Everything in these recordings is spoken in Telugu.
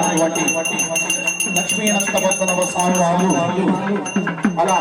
ఉన్నటువంటి లక్ష్మీ అనంతవర్ధనవ స్వామి వారు అలా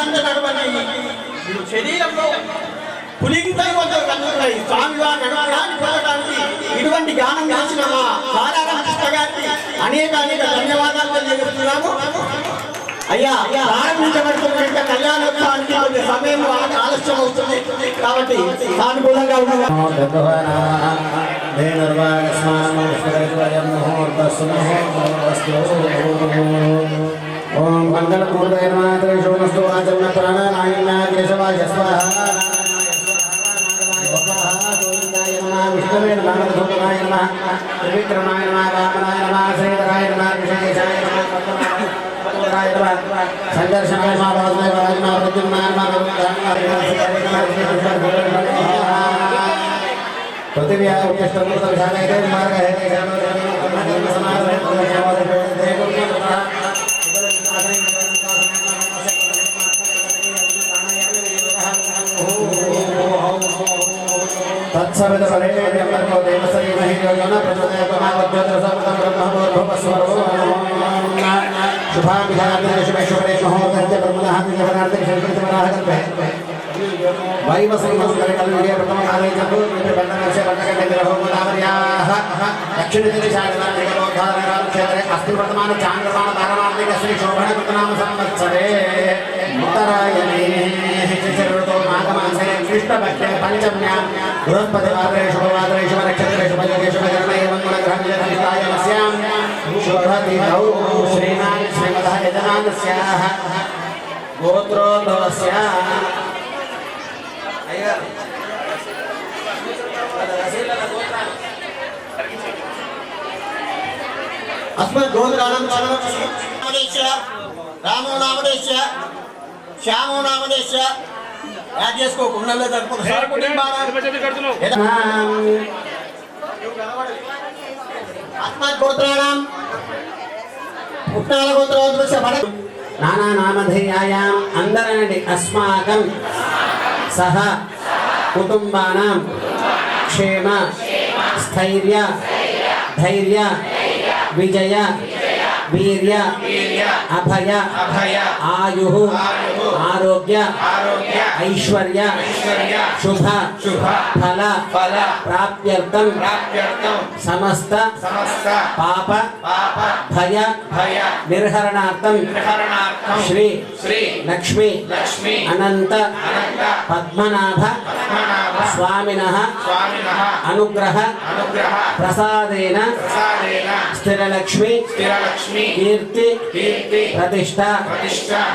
విలపించినటువంటి శరీరంలో పులింతలు కలుగుతాయి. స్వామివారి అనుగ్రహాన్ని పొందడానికి ఇటువంటి జ్ఞానం చేసిన మా సారారామ కృష్ణ గారికి అనేక ధన్యవాదాలు తెలియజేస్తున్నాము. అయ్యా ప్రారంభించబడుతున్న కళ్యాణోత్సవానికి కొంచెం సమయం ఆలస్యం అవుతుంది కాబట్టి సానుకూలంగా ఉన్నది. ఓం మంగళమూర్తయే నమః త్రిశూలస్తు ఆచరణ ప్రాణాయామ కేశవాయ స్వాహా గోవిందాయ నమః విష్ణువే నమః ధూమాయ నమః త్రివిక్రమాయ నమః వామనాయ నమః శ్రీధరాయ నమః విశేషాయ నమః పద్మనాభాయ నమః సంఘర్షణాయ నమః వాసుదేవాయ నమః ప్రద్యుమ్నాయ నమః పృథివ్యా ఉత్తిష్టమూర్త విశాలయతే మార్గహే సమాధే तत्सवितुर्वरेण्यं देवस्य धीमहि यो न प्रचोदयात् महावज्रोतिरसमृतं ब्रह्मभूर्भुवस्वरो शुभाभिधानेषु मुहूर्तस्य ब्रह्मणः दिव्यवनार्तिशेषवराह कल्पे वैवस्वंकलविजय प्रथमकाले चतुर्विधबन्धनस्य बन्धकण्डगिरहो गोदावर्याः दक्षिणदिशाक्षेत्रे अस्ति वर्तमान चान्द्रमान तारमार्तिक श्री शोभनकृतनाम संवत्सरे उत्तरायणे ऋतो माघमासे कृष्णपक्षे पञ्चम्यां बृहस्पतिवासरे शुभवासरे शुभनक्षत्रे शुभयोगे शुभकरणे मंगलग्रहविजयसहितायां शुभतिथौ श्रीनाथ श्रीमतः यजमानस्याः गोत्रोद्भवस्य अस्मत् गोत्राणां रामो नामदेश्य श्यामो नामदेश्य याद చేసుకో కుండలో జరుపు సార్ अस्मत् गोत्राणां పుట్టాల గోత్రోద్భవస్య नाना नामधेयायाम् अंदरनडि अस्माकं सह कुटुंबानां क्षेम स्थैर्य धैर्य विजय वीर्य अभय आयुः आरोग्य ऐश्वर्य शुभ फल प्राप्त्यर्थं समस्त पाप भय निर्हरणार्थं श्री लक्ष्मी अनंत पद्मनाभ स्वामिनः अनुग्रह प्रसादेन स्थिरलक्ष्मी कीर्ति प्रतिष्ठा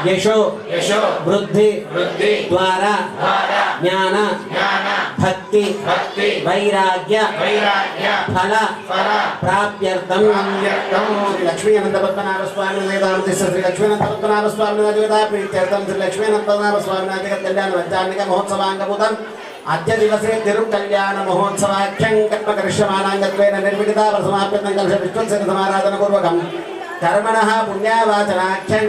यशो वृद्धि द्वारा ज्ञान भक्ति वैराग्य फल प्राप्त्यर्थं लक्ष्मी अनंत पद्मनाभ स्वामी वेदांत श्री लक्ष्मी अनंत पद्मनाभ स्वामी देवता प्रीत्यर्थं श्री लक्ष्मी अनंत पद्मनाभ स्वामी कल्याण वैचारिक महोत्सवांगभूतम् अद्य दिवसे तिरुकल्याण महोत्सवाख्यं कर्मकरिष्यमाणाङ्गत्वेन निर्विघ्नता समाप्यतं कलश विष्णुस्य समाराधनपूर्वकं कर्मणः पुण्यावाचनाख्यं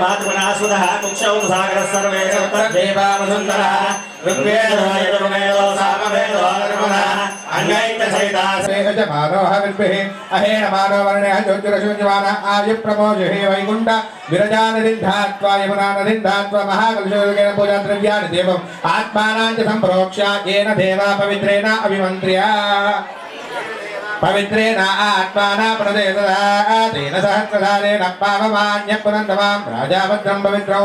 मातृगुणासुरः कुक्षौसागरः सर्वे सर्वदेवा वसुन्धरः ऋग्वेदो यजुर्वेदो सामवेदो अथर्वणः मानवः विद्महे अहेन मानवर्णः ज्योतिरशून्यमानः आयुप्रमोजुः वैकुण्ठ विरजानदिन्धात्वा यमुनानदिन्धात्वा महाकलशोदकेन पूजाद्रव्याणि देवम् आत्मानां च सम्प्रोक्ष्य येन देवा पवित्रेण अभिमन्त्र्य पवित्रेण आत्माना प्रदेशदा तेन सहस्रधारेण पावमान्य पुनन्दमां राजाभद्रं पवित्रो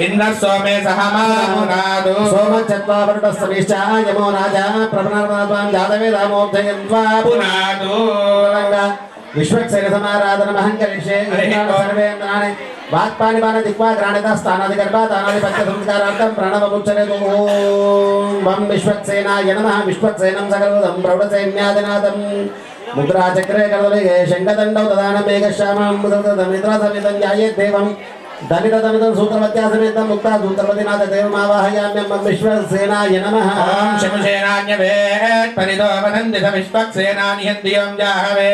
इन्द्र सोमे सहमामुनादो सोमचत्वावरुटस्तविश्चा यमो राजा प्रभनर्मात्वां जातवेदामोऽध्ययन्त्वा पुनादो विश्वक्सेन समाराधनमहं करिष्ये सर्वेन्द्राणि वाक्पाणिपान दिक्पाग्राणिता स्थानादिगर्भा तानादि पञ्चसंस्कारार्थं प्रणवमुच्चरेतु ॐ वं विश्वक्सेनाय नमः विश्वक्सेनं सकलविदं प्रौढसैन्यादिनाथं मुद्राचक्रे करदलिगे शङ्खदण्डौ ददानमेघश्यामं मुदतमित्रसमितं ध्यायेद्देवं दलित दमितं सूत्रवत्यासमेतं मुक्ता सूत्रवतिनाथ देवमावाहयाम्यं विश्वसेनाय नमः ओम शिवसेनान्यवेत् परितो वदन्ति स विश्वक्सेनानिहन्तियं जाहवे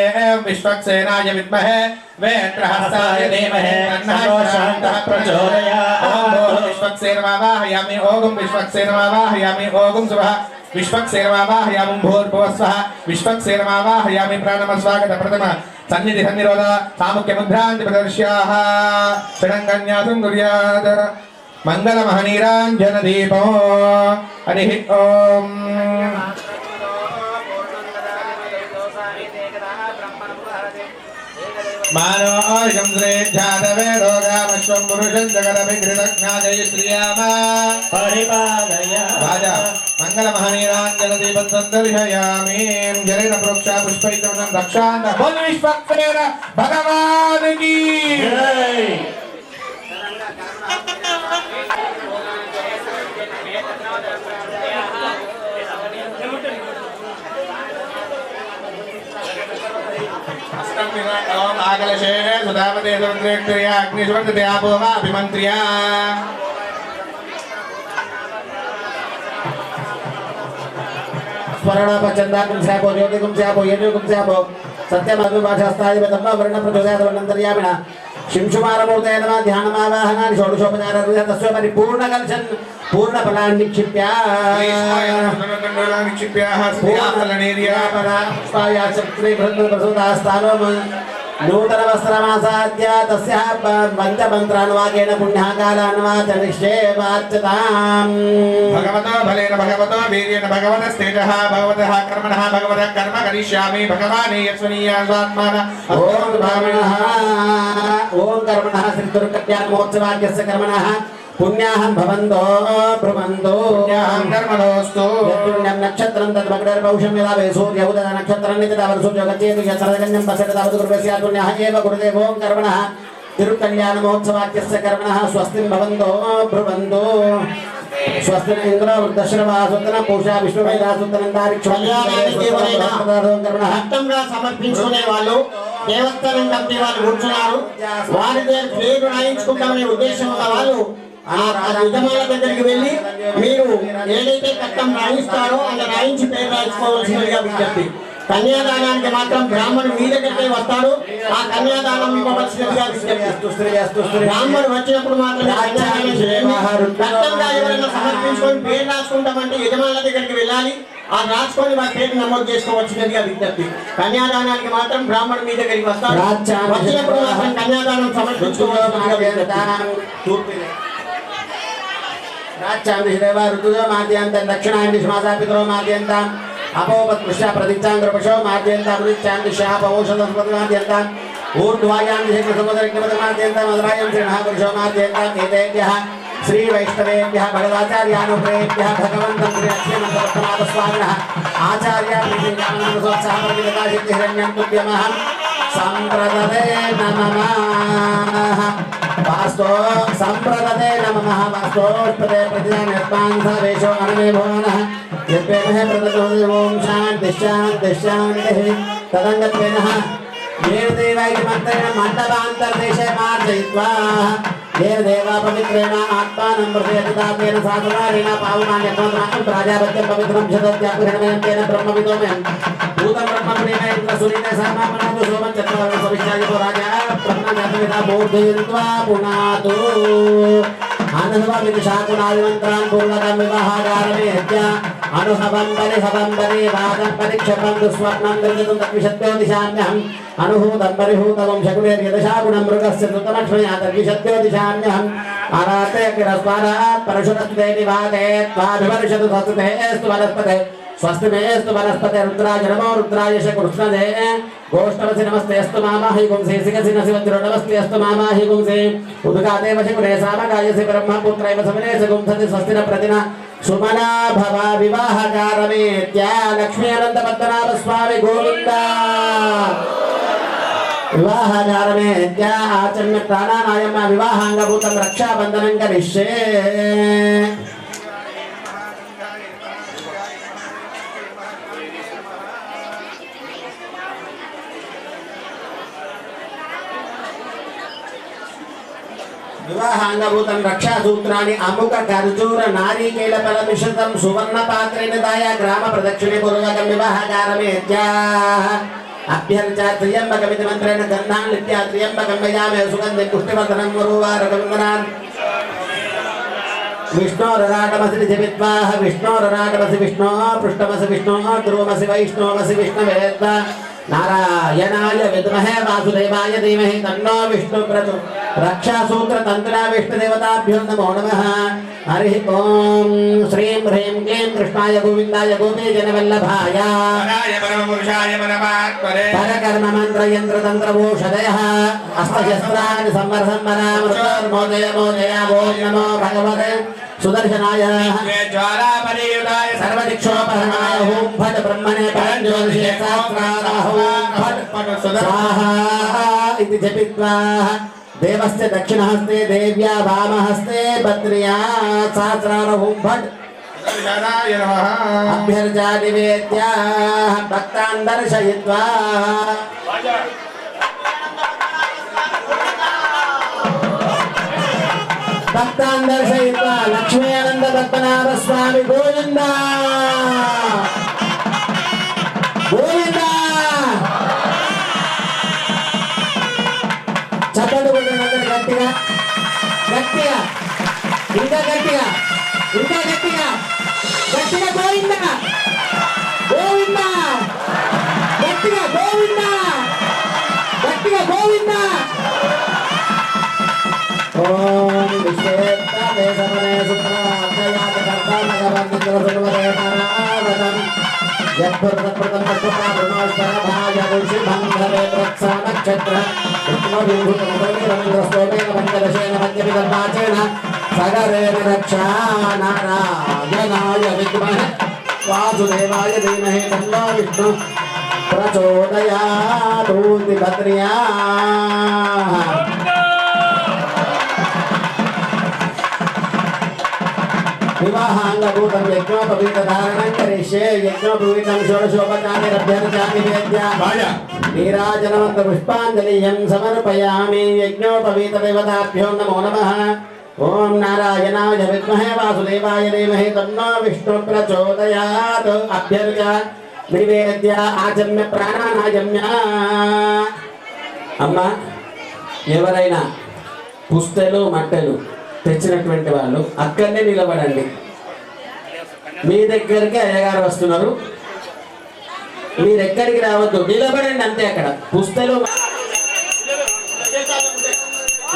विश्वक्सेनाय विद्महे वेत्रहस्ताय धीमहि तन्नो शान्तः प्रचोदयात् ओम विश्वक्सेनमावाहयामि ओम विश्वक्सेनमावाहयामि ओम शुभः विश्वक्सेनमावाहयामि भूर्भुवस्वः विश्वक्सेनमावाहयामि प्राणमस्वागत प्रथम सन्निधि सन्निरोध सामुख्य मुद्रांति प्रदर्श्याः षडङ्गन्यासं कुर्यात् मंगलमहनीराञ्जन दीपो हरिः ओम मानोऽयं श्रेष्ठादवेदोगामश्वं पुरुषं जगदभिघृतज्ञाजय श्रियाम परिपालय राजा मंगलमहनीराञ्जनदीपं सन्दर्शयामि जलेन प्रोक्षा पुष्पैकवनं रक्षान् बोल विश्वक्सेन भगवान् की जय। ओम आकलशे सुधामते सुन्द्रेक्रिया अग्निस्वर्धते आपो वा अभिमन्त्र्या स्मरणपचन्दाकुं स्यापो ज्योतिकुं स्यापो यजुकुं स्यापो सत्यमभिभाषास्ताय तन्नो वर्णप्रचोदयादवनन्तर्यामिण शिंशुमारमूर्तये नमः ध्यानमावाहनानि षोडशोपचारः तस्य परिपूर्णकलशन् पूर्णफलान् निक्षिप्य निक्षिप्याः स्त्रियाफलनेर्या प्रसूतास्तानो नूतन वस्त्रमासाद्य तस्याः पञ्चमन्त्रानुवाकेन पुण्यकालान्वाचनिष्ये वाच्यताम् भगवतो फलेन भगवतो वीर्येण भगवतस्तेजः भगवतः कर्मणः भगवतः कर्म करिष्यामि भगवाने यस्वनीया स्वात्मानः ॐ कर्मणः श्रीदुर्गकल्याणमहोत्सवाख्यस्य कर्मणः पुण्याहं भवन्तो ब्रुवन्तो पुण्याहं कर्मणोऽस्तु यत्पुण्यं नक्षत्रं तद्मकरपौषं यदा वे सूर्य उदय नक्षत्रं नित्य तावत् सूर्यो गच्छेत् यत्सर्वगण्यं पश्यति तावत् गुरुवस्यात् पुण्यः एव गुरुते ॐ कर्मणः तिरुकल्याणमहोत्सवाख्यस्य कर्मणः स्वस्तिं भवन्तो ब्रुवन्तो स्वस्ति इंद्र वृद्धश्रवासुतन पूषा కళ్యాణానికి ఎవరైనా రక్తంగా సమర్పించుకునే వాళ్ళు దేవస్థానం కమిటీ వాళ్ళు కూర్చున్నారు వారి పేరు రాయించుకుంటామనే ఉద్దేశం ఉన్న వాళ్ళు ఆ యజమానుల దగ్గరికి వెళ్ళి మీరు ఏదైతే కట్టం రాయిస్తారో అలా రాయించి పేరు రాయించుకోవాల్సిందిగా విజ్ఞప్తి. కన్యాదానానికి మాత్రం బ్రాహ్మణుడు మీ దగ్గరికి వస్తాడు, ఆ కన్యాదానం ఇవ్వవలసినదిగా విజ్ఞప్తి. బ్రాహ్మణుడు వచ్చినప్పుడు మాత్రమే కట్టంగా ఎవరైనా సమర్పించుకొని పేరు రాసుకుంటామంటే యజమానుల దగ్గరికి వెళ్ళాలి, ఆ రాసుకొని వారి పేరు నమోదు చేసుకోవలసినదిగా విజ్ఞప్తి. కన్యాదానానికి మాత్రం బ్రాహ్మణుడు మీ దగ్గరికి వస్తాడు, వచ్చినప్పుడు మాత్రం కన్యాదానం సమర్పించుకోవాల్సిందిగా విజ్ఞప్తి. రాజ్యాంగ ఋతుజో మాధ్యంతం దక్షిణాయండి శ్వాసాపితరో మాధ్యంతం అపోపత్పృష్ట ప్రతిచ్చాంగ్రపశో మాధ్యంతం మృత్యాంగశాపౌషధస్పతిమాధ్యంతం ఊర్ధ్వాయాం సముద్రకిమతమాధ్యంతం మధురాయం శ్రీమహాపురుషో మాధ్యంతం ఏతేభ్యః శ్రీ వైష్ణవేభ్యः భగవాచార్యానుగ్రహేభ్యः భగవంతం శ్రీ అక్షయమంతరత్నాథస్వామినः ఆచార్యాభిషేకానందోత్సాహపరివిదాసిద్ధిరణ్యం తుభ్యమహం సంప్రదతే నమః वास्तो संप्रदते नमः वास्तोष्पदे प्रतिदानर्पान्धवेशो अनमे भुवनः यद्वेमहे प्रदतोति ओम शान्ति शान्ति शान्तिः तदङ्गत्वेनः देवदेवायमन्त्रेण मण्डपान्तर्देशे मार्जयित्वा देवदेवा पवित्रेण आत्मानं प्रचयतितातेन साधुवारेण पावमान्यत्वं प्राजापत्यं पवित्रं शतत्याग्रहणमयं तेन ब्रह्मविदोमयं भूतं ब्रह्मप्रेम इन्द्रसूरिणे सर्वमनादु सोमं चत्वारः सविष्टायतो राजा ब्रह्मजातविदा बोधयित्वा पुनातु अनुभवविदुषाकुणादिमन्त्रान् पूर्णकं विवाहागारमेत्य अनुहवं परिहवं परिक्षपं दुस्वप्नं दृजतं तद्विषत्यो दिशाम्यहम् अनुहूतं परिहूतं शकुनेर्यदशागुणं मृगस्य कृतमक्ष्मया तद्विषत्यो दिशाम्यहम् आराते किरस्वारात् परशुरस्ते निवाते त्वाभिवर्षतु सस्तुतेस्तु वनस्पते स्वस्ति मेस्तु वनस्पते रुद्राय नमो रुद्राय शकृष्णदे गोष्ठवसि नमस्तेस्तु मामाहि गुंसे सिगसि नसिवज्रो नमस्तेस्तु मामाहि गुंसे उदगादेव शकुने सामगायसि ब्रह्मपुत्रैव समिनेसि गुंसति स्वस्ति न प्रतिना सुमना भव विवाहकारमेत्या लक्ष्मी अनन्तपद्मनाभ स्वामी गोविन्द विवाहकारमेत्या आचम्य प्राणानायम विवाहाङ्गभूतं रक्षाबन्धनं करिष्ये వివాహాంగభూతం రక్షాసూత్రాన్ని అముక ఖర్జూర నారీకేల ఫల మిశ్రితం సువర్ణ పాత్రేణ దాయ గ్రామ ప్రదక్షిణే పూర్వకం వివాహకారమేత్యా అభ్యర్చ త్ర్యంబకమితి మంత్రేణ గంధాన్ లిప్యా త్ర్యంబకం యజామే సుగంధిం పుష్టివర్ధనం గురువారకవిందనాన్ విష్ణోరరాటమసి జపిత్వాహ విష్ణోరరాటమసి విష్ణో పృష్టమసి విష్ణో ధ్రువమసి వైష్ణోమసి విష్ణవేత్వ నారాయణాయ విద్మహే వాసుదేవాయ ధీమహి తన్నో విష్ణు ప్రచో రక్షాసూత్ర తంత్రా విష్ణుదేవతాభ్యో నమో నమః హరి ఓం శ్రీం హ్రీం క్లీం కృష్ణాయ గోవిందాయ గోపీజనవల్లభాయ పరకర్మ మంత్ర యంత్ర తంత్ర భూషదయః హస్తశస్త్రాన్ని సంవరసంవరామృతోర్మోదయ మోదయ ఓం నమో భగవతే సుదర్శనాయ సర్వదిక్షోపహరణాయ ఓం ఫట్ బ్రహ్మణే పరంజ్యోతిషే సహస్రారాహ ఓం ఫట్ స్వాహా ఇది జపిత్వా దేవస్య దక్షిణహస్తే దేవ్యా వామహస్తే భద్ర్యా సహస్రారాహ ఓం ఫట్ అభ్యర్చా నివేద్యా భక్తాన్ దర్శయిత్వా భక్తాన్ దర్శయిత్వా లక్ష్మీ ఆనంద పద్మనాభ స్వామి గోవింద గోవింద చప్పట్లు కొట్టినందరూ గట్టిగా గట్టిగా ఇంకా గట్టిగా ఇంకా గట్టిగా గట్టిగా గోవింద గోవింద గట్టిగా గోవింద గట్టిగా గోవింద ఓం విశ్వేత్తే సమనే సుప్రాధ్యాయ కర్తా భగవంతుని సుమదేవనావతం యత్పురతప్రతం పట్టుపారుణోస్వర భాయ ఋషిభం ధరే ప్రత్సా నక్షత్ర విష్ణుభిర్భూతముద్రస్తోమేన పంచదశేన పంచవిదర్వాచేన సగరేణ రక్షా నారాయణాయ విద్మహే వాసుదేవాయ ధీమహి తన్నో విష్ణు ప్రచోదయాత్ భద్ర్యా వివాహాంగభూతం యజ్ఞోపవీతధారణం కరిష్యే యజ్ఞోపవీతం షోడశోపచారిరభ్యర్చామి వేద్యా నీరాజనమంత పుష్పాంజలియం సమర్పయామి యజ్ఞోపవీత దేవతాభ్యో నమో నమః ఓం నారాయణాయ విద్మహే వాసుదేవాయ ధీమహి తన్నో విష్ణు ప్రచోదయాత్ అభ్యర్చ నివేద్య ఆచమ్య ప్రాణానాయమ్య. అమ్మ ఎవరైనా పుస్తలు మట్టెలు తెచ్చినటువంటి వాళ్ళు అక్కడనే నిలబడండి. మీ దగ్గరికి అయ్యగారు వస్తున్నారు, మీరు ఎక్కడికి రావద్దు, నిలబడండి అంతే. అక్కడ పుస్తలు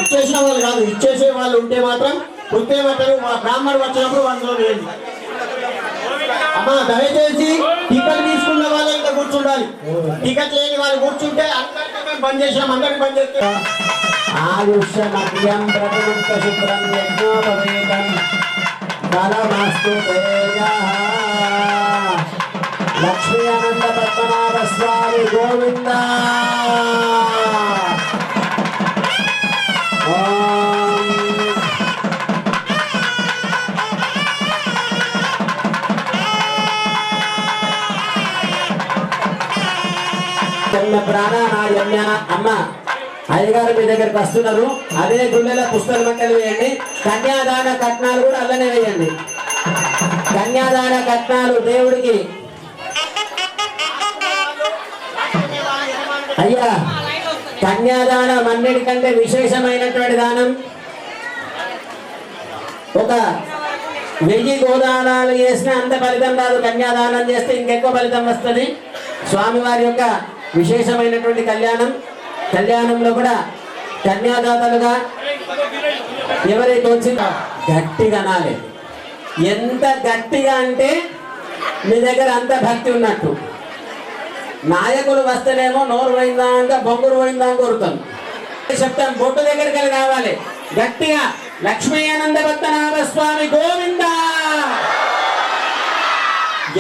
ఇచ్చేసిన వాళ్ళు కాదు, ఇచ్చేసే వాళ్ళు ఉంటే మాత్రం కృత్యమట్టలు బ్రాహ్మణుడు వచ్చినప్పుడు అందులో వేయండి. అమ్మా దయచేసి టికెట్ తీసుకున్న వాళ్ళు ఇంకా కూర్చుండాలి. టికెట్ లేని వాళ్ళు కూర్చుంటే అందరికీ మేము బంద్ చేసినాం, అందరికి బంద్ చేస్తాం. ఆయుష్యమగ్యం ప్రతిముక్త శుభ్రం యజ్ఞోపవేతం బలమస్తు తేజః. లక్ష్మీ ఆనంద పద్మనాభ స్వామి గోవింద. ప్రాణానాయమ్య. అమ్మ అయ్యగారు మీ దగ్గరికి వస్తున్నారు, అదే గుండెలో పుస్తక మంటలు వేయండి. కన్యాదాన కట్నాలు కూడా అల్లనే వేయండి. కన్యాదాన కట్నాలు దేవుడికి. అయ్యా కన్యాదానం అన్నిటికంటే విశేషమైనటువంటి దానం. ఒక 1000 గోదానాలు చేసినా అంత ఫలితం రాదు, కన్యాదానం చేస్తే ఇంకెక్కువ ఫలితం వస్తుంది. స్వామివారి యొక్క విశేషమైనటువంటి కళ్యాణంలో కూడా కన్యాదాతలుగా ఎవరైతే వచ్చిందో గట్టిగా అనాలి. ఎంత గట్టిగా అంటే మీ దగ్గర అంత భక్తి ఉన్నట్టు. నాయకులు వస్తేనేమో నోరు పోయిందాక బొంగురు పోయిందాక కోరుతాం. చెప్తాం బొట్టు దగ్గరికి వెళ్ళి రావాలి గట్టిగా. లక్ష్మీ ఆనంద పద్మనాభ స్వామి గోవింద.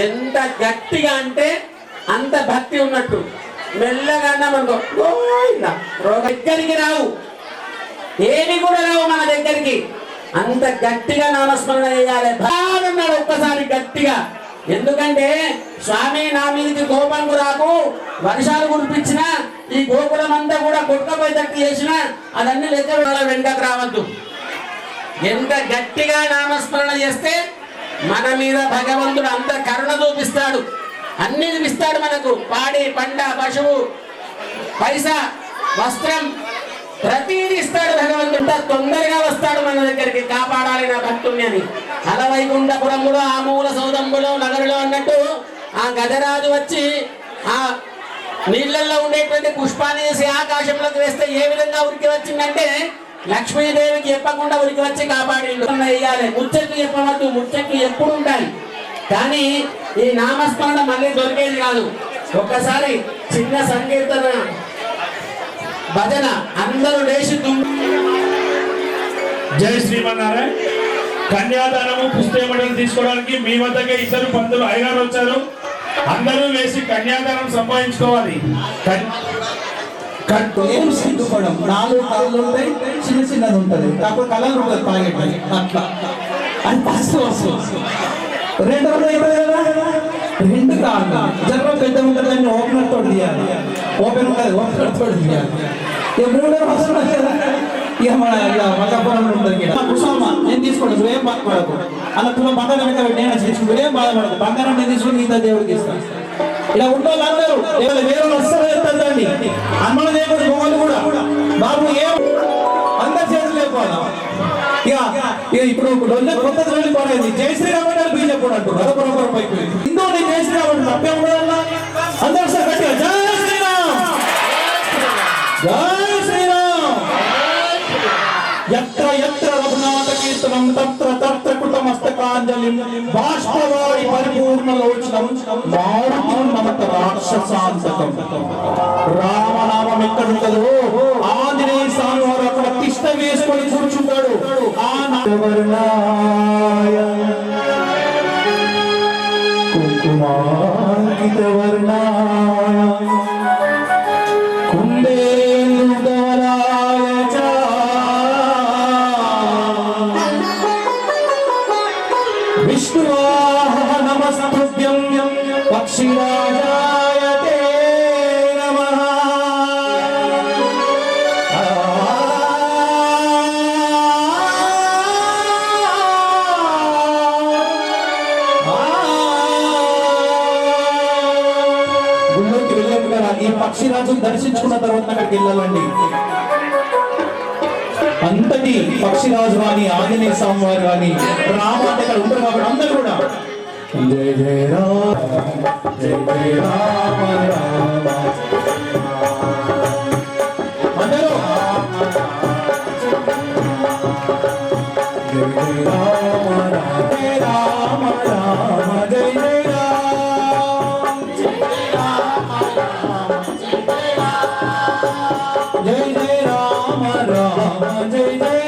ఎంత గట్టిగా అంటే అంత భక్తి ఉన్నట్టు. మెల్లగా అన్నామనుకో గోవిందా, దగ్గరికి రావు, ఏమి కూడా రావు మన దగ్గరికి. అంత గట్టిగా నామస్మరణ చేయాలి. బాగున్నాడు ఒక్కసారి గట్టిగా. ఎందుకంటే స్వామి నా మీదకి కోపంకు రాకు, వర్షాలు కురిపించిన ఈ గోకులం అంతా కూడా కొట్టుకపోయేటట్టు చేసిన అదన్నీ లెక్క వెనకకు రావద్దు. ఎంత గట్టిగా నామస్మరణ చేస్తే మన మీద భగవంతుడు అంత కరుణ చూపిస్తాడు, అన్ని చూపిస్తాడు మనకు. పాడి పంట పశువు పైసా వస్త్రం ప్రతిదీ ఇస్తాడు భగవంతుడు. తొందరగా వస్తాడు మన దగ్గరికి, కాపాడాలి నా భక్తుని అని. అలవైకుంఠపురములో ఆ మూల సౌదంబులో నగరులో అన్నట్టు ఆ గజరాజు వచ్చి ఆ నీళ్ళల్లో ఉండేటువంటి పుష్పాన్ని వేసి ఆకాశంలోకి వేస్తే ఏ విధంగా ఉరికి వచ్చిందంటే లక్ష్మీదేవికి చెప్పకుండా ఉరికి వచ్చి కాపాడిండు. వేయాలి, ముచ్చట్లు చెప్పవద్దు, ముచ్చట్లు ఎప్పుడు ఉంటాయి. కానీ ఈ నామస్మరణ మళ్ళీ దొరికేది కాదు. ఒక్కసారి చిన్న సంకీర్తన భజన అందరూ లేచి జై శ్రీమన్నారాయణ. కన్యాదానము పుస్తకం తీసుకోవడానికి మీ వద్దకే ఇద్దరు పంతులు అయ్యగారు వచ్చారు. అందరూ వేసి కన్యాదానం సంపాదించుకోవాలి. ఏం సిగ్గుపడం, 4 కళ్ళు ఉంటాయి, చిన్న చిన్నది ఉంటుంది, కాకపోతే కలర్ ఉంటుంది తాగేటది అట్లా. అది ఫస్ట్ వస్తుంది. 2 కాదు, జర్ర పెద్ద ఉంటుంది, దాన్ని ఓపెనర్ తోటి తీయాలి. ఓపెన్ ఉంటుంది, ఓపెనర్ తోటి తీయాలి. ఇక 3 వస్తుంది కదా, ఇక మన మగపురంలో ఉంటుంది. కుసమ్మ నేను తీసుకోండి, నువ్వేం బాధపడకు. అలా తుల బంగారం వెనక నేను తీసుకుంటూ నువ్వేం బాధపడకు. బంగారం నేను తీసుకుని మిగతా దేవుడికి ఇస్తాను. ఇలా ఉంటే అందరూ వేరే వస్తారు ఎత్తండి. అమ్మల దేవుడు గోవాలు కూడా బాబు ఏం అందరు చేతులు లేకపోవాలి. ఇక ఇప్పుడు కొత్త రోజు పడేది జై శ్రీరామ్ అంటే బీజేపీ అంటారు. అదొక పైకి ఇందో నేను జై శ్రీరామ్ అంటే తప్పే ఉండదు. అందరూ సార్ గట్టిగా జై శ్రీరామ్, జై శ్రీరామ్. ఎత్ర ఎత్ర రఘునాథ కీర్తనం తత్ర తత్ర కృతమస్తకాంజలిం బాష్పవారి పరిపూర్ణలోచనం మారుతి మమత రాక్షసాంతకం. రామనామం ఎక్కడుంటదో ఆంజనేయ స్వామి వారు అక్కడ తిష్ట వేసుకొని కూర్చుంటాడు. ఆ వర్ణాయ కుంకుమాంకిత వర్ణాయ కుందేలుదలాయ చ విష్ణువాహ నమస్తుభ్యం పక్షిరాజాయ తే నమః. గుళ్ళోకి వెళ్ళకుండా ఈ పక్షిరాజును దర్శించుకున్న తర్వాత అక్కడికి వెళ్ళాలండి. అంతటి పక్షిరాజు కానీ ఆంజనేయ స్వామి వారు కానీ రామ అంటే ఇక్కడ ఉంటారు కాబట్టి అందరూ కూడా జయ జయ రామ జయ జయ రామ రామ అందరూ జయ జయ రామ రామ రామ జయ జయ రామ జయ జయ రామ రామ జయ జయ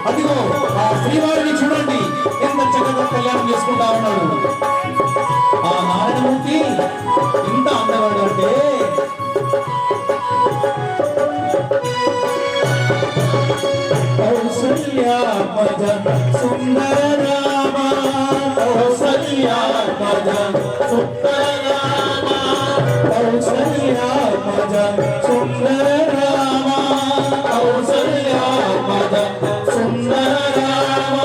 అదిగో ఆ శ్రీవారిని చూడండి, ఎంత చక్కగా కళ్యాణం చేసుకుంటా ఉన్నాడు. ఆ నారాయణమూర్తి ఇంత అందగాడు అంటే కౌసల్యాత్మజ సుందర రామ, కౌసల్యాత్మజ సుందర రామ, కౌసల్యాత్మజ సుందర రామ, కౌసల్యాత్మజ సుందర రామ,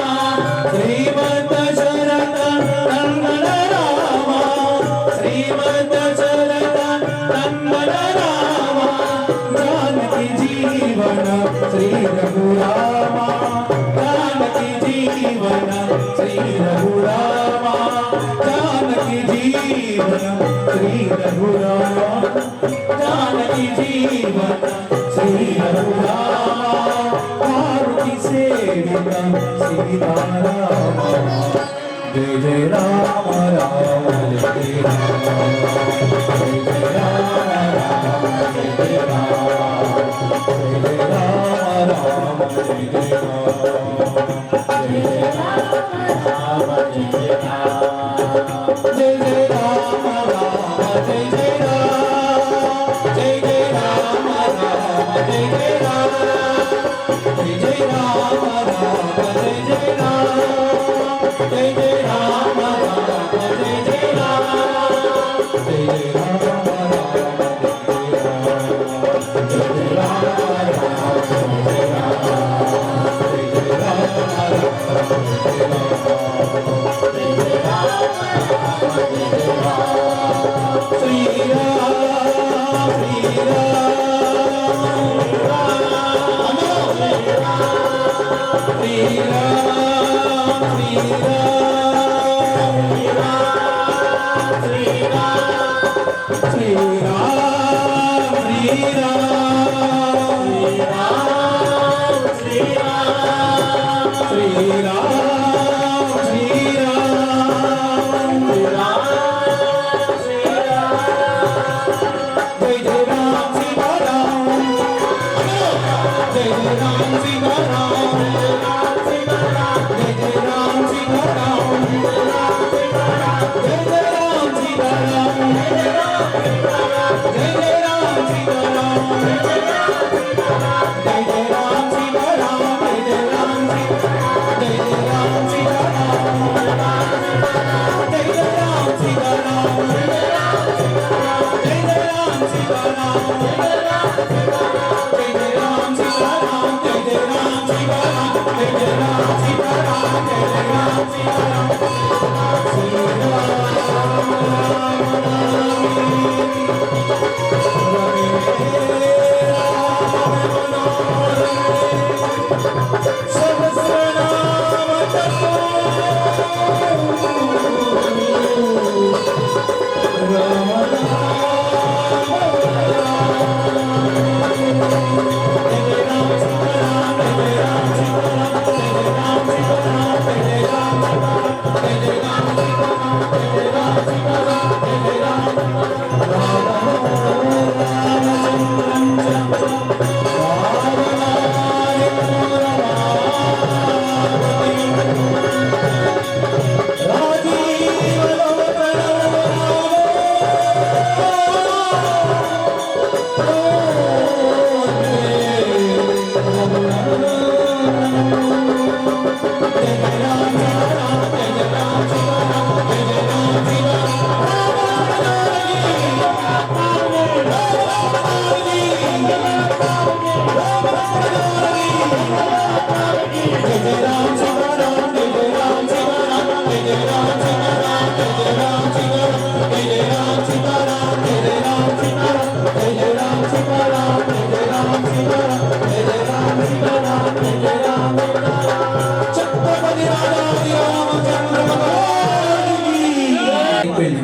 శ్రీమత శరత నందన రామ, శ్రీమత శరత నందన రామ, జానకి జీవన శ్రీ రఘురామ, జానకి జీవన శ్రీ రఘురామ, జానకి జీవన శ్రీ రఘురామ, జానకి జీవన శ్రీ రఘురామ, మారుతి సేవ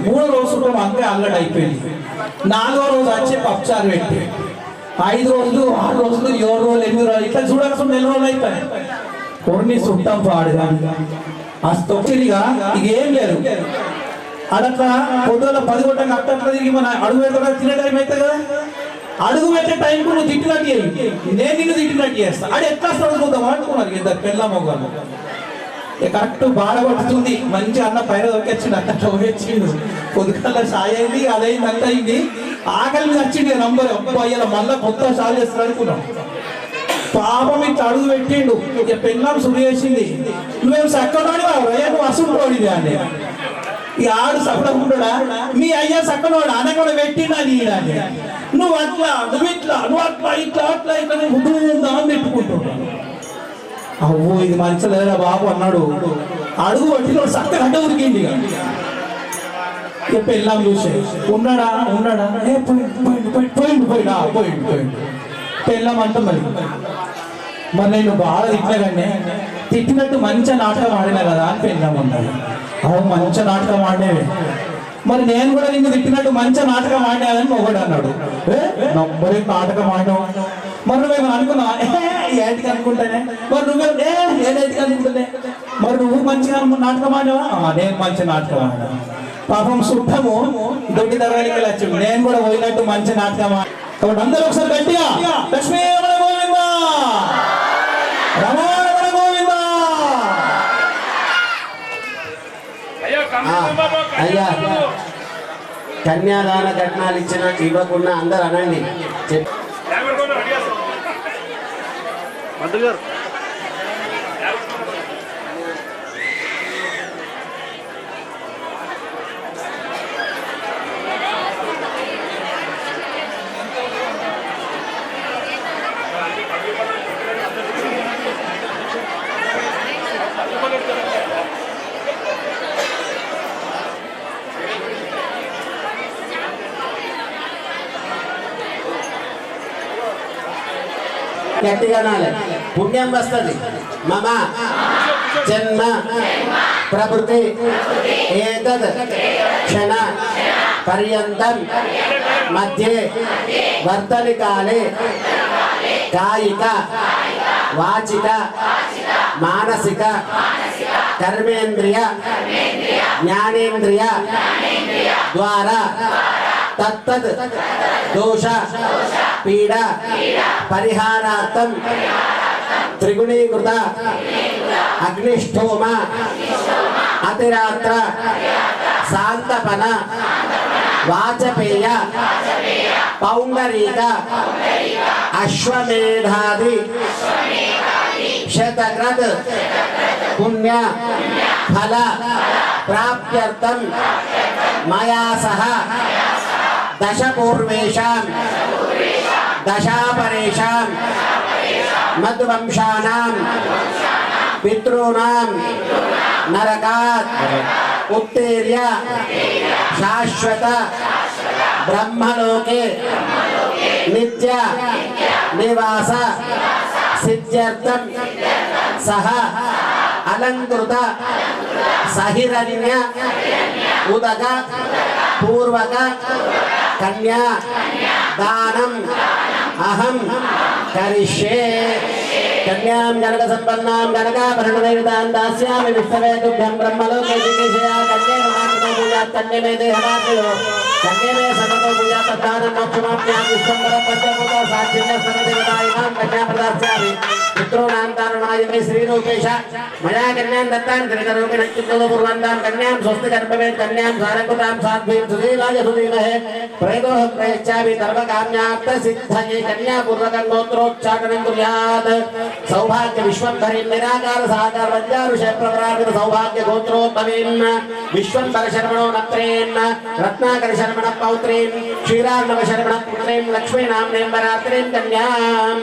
మూడో రోజు అంతే అల్లడి అయిపోయింది. 4వ రోజు వచ్చి పప్పుచారు పెట్టి 5 రోజులు 6 రోజులు 7 రోజులు 8 రోజులు ఇట్లా చూడాల్సిన 4 రోజులు అయిపోయాయి. కొన్ని చుట్టం పాడుగా అస్తొక్కిగా ఇక ఏం లేదు. అడట్లా పొద్దుల 10 గంటలకు అట్టట్లా తిరిగి మన అడుగు పెట్టగా తినే టైం అవుతుంది కదా. అడుగు పెట్టే టైంకు నువ్వు తిట్టినట్టు నేను నిన్ను తిట్టినట్టు చేస్తా. అది ఎట్లా చదువుకుందాం అనుకున్నారు ఇద్దరు పిల్ల మొగ్గాను. కరెక్ట్ బాగా కొట్టుతుంది. మంచి అన్న పైన దొరికొచ్చిండు, అట్లా వచ్చిండు. పొద్దుకల్లా సాయి అయింది, అదైంది, అంత అయింది. ఆకలి మీద వచ్చింది నంబర్. అబ్బాయిల మళ్ళీ కొత్త సాగు చేస్తారు అనుకున్నాం. పాపం ఇట్లా అడుగు పెట్టిండు. ఇక పెళ్ళాం సుడి చేసింది. నువ్వేం సక్కనోడి అయ్యా, నువ్వు అసలు అండి. ఇక ఆడు సక్కనుకుంటాడా, మీ అయ్యా సక్కనోడు అనకుండా పెట్టినా నీడాన్ని. నువ్వు అట్లా, నువ్వు ఇట్లా, నువ్వు అట్లా, ఇట్లా అట్లా ఇట్లా ముద్దు ఉందామని పెట్టుకుంటున్నాను. అవ్వో ఇది మంచలేదా బాబు అన్నాడు. అడుగు పట్టిన చక్కగా అడ్డ ఉరికింది. ఇక పెళ్ళాం చూసే ఉన్నాడా పోయిండు. పెళ్ళాం అంట మరి నేను బాగా తిట్టినా తిట్టినట్టు మంచి నాటకం ఆడినా కదా అని పెళ్ళాం అన్నాడు. అవు మంచి నాటకం ఆడేవి, మరి నేను కూడా నిన్ను తిట్టినట్టు మంచి నాటకం ఆడానని ఒకడు అన్నాడు. నంబరే నాటకం ఆడావు. మరి మేము అనుకున్నా ఏంటికి అనుకుంటానే మరి నువ్వే ఏంటికి అనుకుంటానే మరి నువ్వు మంచిగా నాటకం ఆడావా నేను మంచి నాటకం ఆడా పాపం సుట్టము దొడ్డి దగ్గరికి వచ్చి నేను కూడా పోయినట్టు మంచి నాటకం కాబట్టి అందరూ ఒకసారి గట్టిగా లక్ష్మీ రమణ గోవిందా రమణ గోవిందా అయ్యా కన్యాదాన ఘటనలు ఇవ్వకుండా అందరు అనండి మంత్రి గారు గట్టిగా అనాలి పుణ్యం వస్తుంది మమ జన్మ ప్రకృతి ఏతద్ క్షణ పర్యంతం మధ్యే వర్తని కాలే కాయిక వాచిక మానసిక కర్మేంద్రియ జ్ఞానేంద్రియ ద్వారా తత్తద్ దోష పీడ పరిహారార్థం త్రిగుణీకృత అగ్నిష్టోమ అతిరాత్ర శాంతపన వాచపేయ పౌండరీక అశ్వమేధాది శతకృత్ పుణ్య ఫల ప్రాప్త్యర్థం మయా సహ దశపూర్వేషాం దశాపరేషాం మద్వంశానాం పితॄణాం నరకాత్ ఉత్తేర్య శాశ్వత బ్రహ్మలోకే నిత్య నివాస సిద్ధ్యర్థం సహ అలంకృత సహిరణ్య ఉదక పూర్వక కన్యా దానం అహం కరిష్యే కన్యాం జనక సంపన్నాం జనకాభరణదైవతాం దాస్యామి విష్ణవే తుభ్యం బ్రహ్మలోకే జిగేషయా కన్యే మహాత్మో పూజాత్ కన్యే మే దేహమాత్మయో కన్యే మే సమతో పూజాత్ తద్దానం మోక్షమాప్యాం విశ్వంబరం పంచభూత సాక్షిణ్య సర్వదేవతాయినాం కన్యా ప్రదాస్యామి పుత్రోనాం కారణాయ మే శ్రీరూపేశ మయా కన్యాం దత్తాం త్రికరూపిణ చిత్తో పూర్వంతాం కన్యాం స్వస్తి గర్భవేత్ కన్యాం సారంకుతాం సాధ్వీం సుధీరాయ సుధీమహే ప్రేదోహ ప్రయచ్చామి సర్వకామ్యార్థ సిద్ధయే కన్యా పూర్వకం గోత్రోచ్చాటనం కుర్యాత్ సౌభాగ్య విశ్వంభరీం నిరాకార సాకార వంజారుష ప్రవరామిత సౌభాగ్య గోత్రోత్తమీం విశ్వంభర శర్మణో నత్రేన్ రత్నాకర శర్మణ పౌత్రీం క్షీరార్ణవ శర్మణ పుత్రీం లక్ష్మీ నామ్నేం వరాత్రీం కన్యాం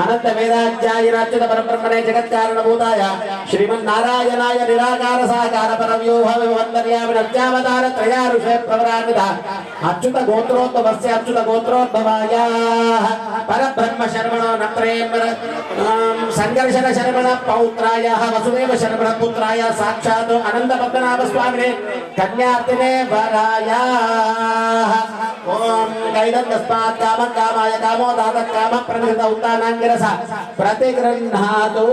అనంత వేదాధ్యాయ రాజ్యత పరబ్రహ్మణే జగత్కారణభూతాయ శ్రీమన్నారాయణాయ నిరాకార సాకార పరవ్యూహ వందర్యామి నత్యావతార త్రయారుష ప్రవరామిత అచ్యుత గోత్రోద్భవస్య అచ్యుత గోత్రోద్భవాయ పరబ్రహ్మ శర్మణో నత్రేం సంఘర్షణ శర్మణ పౌత్రాయ వసుదేవ శర్మణ పుత్రాయ సాక్షాత్ అనంత పద్మనాభ స్వామినే కన్యార్తినే వరాయ ఓం కైదస్మాత్ కామ కామాయ కామో దాత కామ ప్రతిహత ఉత్తానాంగిరస ప్రతిగృహ్ణాతు